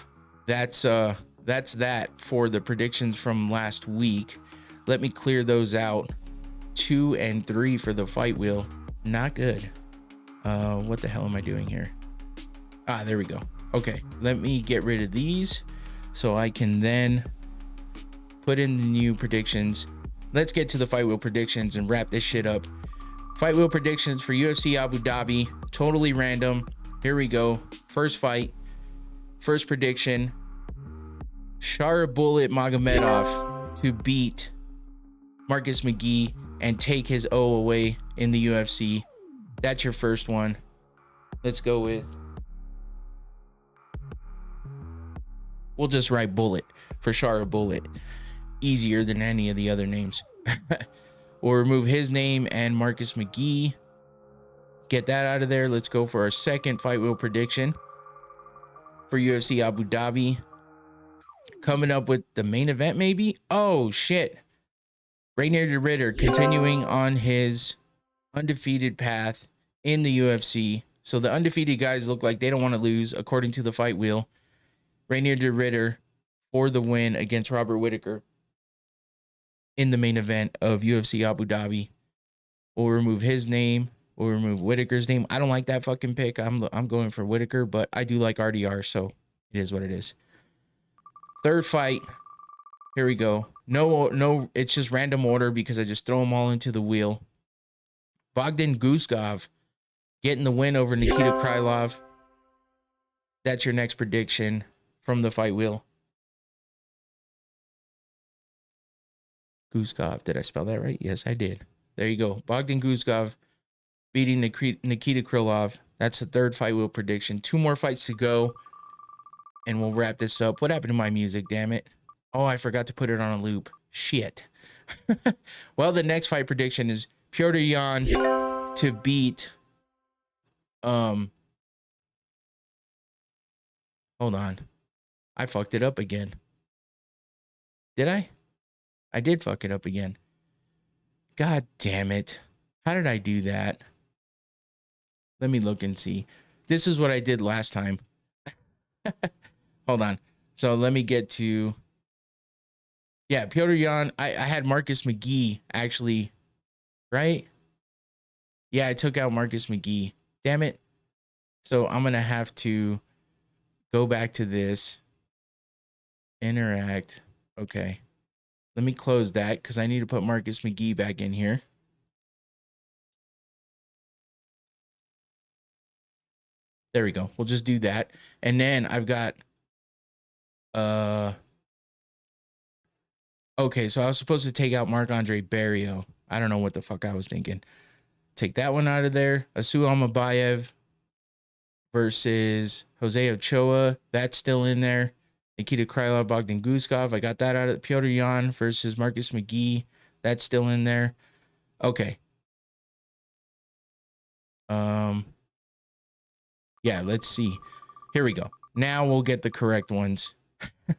that's that for the predictions from last week. Let me clear those out. 2 and 3 for the fight wheel, not good. What the hell am I doing here? There we go. Okay, let me get rid of these so I can then put in the new predictions. Let's get to the fight wheel predictions and wrap this shit up. Fight wheel predictions for UFC Abu Dhabi, totally random. Here we go. First fight, first prediction: Shara Bullet Magomedov to beat Marcus McGee and take his O away in the UFC. That's your first one. Let's go with, we'll just write Bullet for Shara Bullet. Easier than any of the other names. We'll remove his name and Marcus McGee. Get that out of there. Let's go for our second fight wheel prediction for UFC Abu Dhabi. Coming up with the main event, maybe? Oh, shit. Reinier de Ridder continuing on his undefeated path in the UFC. So the undefeated guys look like they don't want to lose, according to the fight wheel. Reinier de Ridder for the win against Robert Whittaker in the main event of UFC Abu Dhabi. We'll remove his name. We'll remove Whittaker's name. I don't like that fucking pick. I'm going for Whittaker, but I do like RDR, so it is what it is. Third fight. Here we go. No, it's just random order because I just throw them all into the wheel. Bogdan Guskov getting the win over Nikita Krylov. That's your next prediction from the fight wheel. Guskov. Did I spell that right? Yes, I did. There you go. Bogdan Guskov beating Nikita Krylov. That's the third fight wheel prediction. 2 more fights to go, and we'll wrap this up. What happened to my music, damn it? Oh, I forgot to put it on a loop. Shit. Well, the next fight prediction is Petr Yan to beat... Hold on. I fucked it up again. Did I? I did fuck it up again. God damn it. How did I do that? Let me look and see. This is what I did last time. Hold on. So let me get to, yeah, Petr Yan. I had Marcus McGee actually, right? Yeah, I took out Marcus McGee. Damn it. So I'm going to have to go back to this. Interact. Okay. Let me close that because I need to put Marcus McGee back in here. There we go. We'll just do that. And then I've got okay, so I was supposed to take out Marc-Andre Barrios. I don't know what the fuck I was thinking. Take that one out of there. Asu Almabayev versus Jose Ochoa. That's still in there. Nikita Krylov, Bogdan Guskov. I got that out of Petr Yan versus Marcus McGee. That's still in there. Okay. Yeah, let's see. Here we go. Now we'll get the correct ones.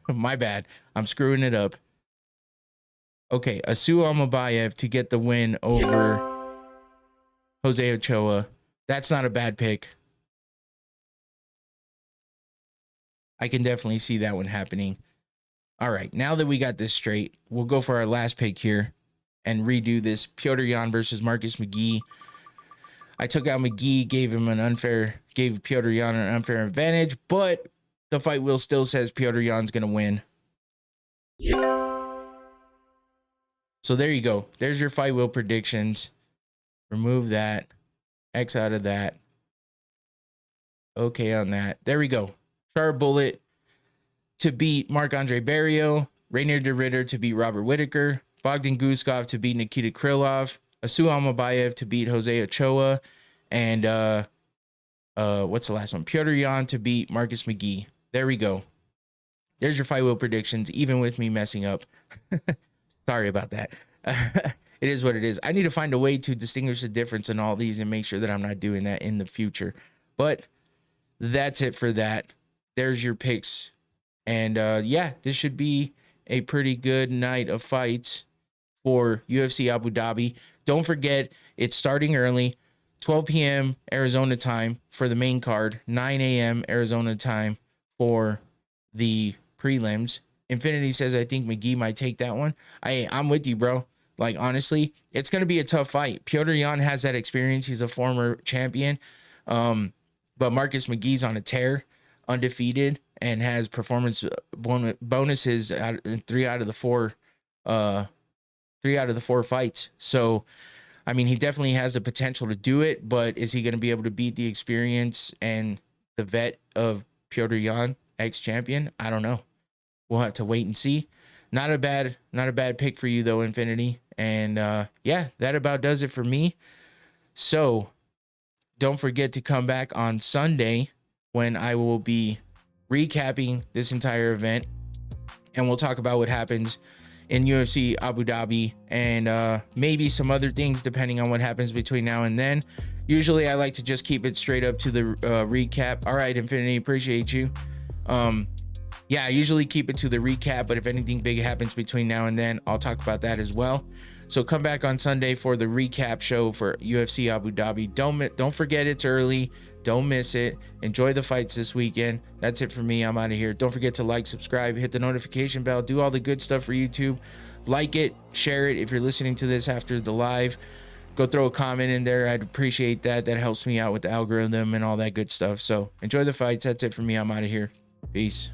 My bad. I'm screwing it up. Okay, Asu Almabayev to get the win over Jose Ochoa. That's not a bad pick. I can definitely see that one happening. All right, now that we got this straight, we'll go for our last pick here and redo this. Petr Yan versus Marcus McGee. I took out McGee, gave Petr Yan an unfair advantage, but the fight wheel still says Petr Yan's going to win. So there you go. There's your fight wheel predictions. Remove that. X out of that. Okay on that. There we go. Sharp Bullet to beat Marc-Andre Barrios. Reinier de Ridder to beat Robert Whittaker. Bogdan Guskov to beat Nikita Krylov. Asu Almabayev to beat Jose Ochoa. And what's the last one? Petr Yan to beat Marcus McGee. There we go. There's your fight wheel predictions, even with me messing up. Sorry about that. It is what it is. I need to find a way to distinguish the difference in all these and make sure that I'm not doing that in the future. But that's it for that. There's your picks. And yeah, this should be a pretty good night of fights for UFC Abu Dhabi. Don't forget, it's starting early, 12 p.m. Arizona time for the main card, 9 a.m. Arizona time for the prelims. Infinity says, I think McGee might take that one. I'm with you, bro. Like, honestly, it's going to be a tough fight. Petr Yan has that experience. He's a former champion. But Marcus McGee's on a tear, undefeated, and has performance bonuses in three out of the four fights. So, I mean, he definitely has the potential to do it, but is he going to be able to beat the experience and the vet of Petr Yan, ex-champion? I don't know. We'll have to wait and see. Not a bad pick for you though, Infinity. And yeah, that about does it for me. So don't forget to come back on Sunday when I will be recapping this entire event, and we'll talk about what happens in UFC Abu Dhabi and maybe some other things depending on what happens between now and then. Usually I like to just keep it straight up to the recap. All right, Infinity, appreciate you. Yeah, I usually keep it to the recap, but if anything big happens between now and then, I'll talk about that as well. So come back on Sunday for the recap show for UFC Abu Dhabi. Don't forget it's early. Don't miss it. Enjoy the fights this weekend. That's it for me. I'm out of here. Don't forget to like, subscribe, hit the notification bell, do all the good stuff for YouTube. Like it, share it if you're listening to this after the live. Go throw a comment in there. I'd appreciate that. That helps me out with the algorithm and all that good stuff. So enjoy the fights. That's it for me. I'm out of here. Peace.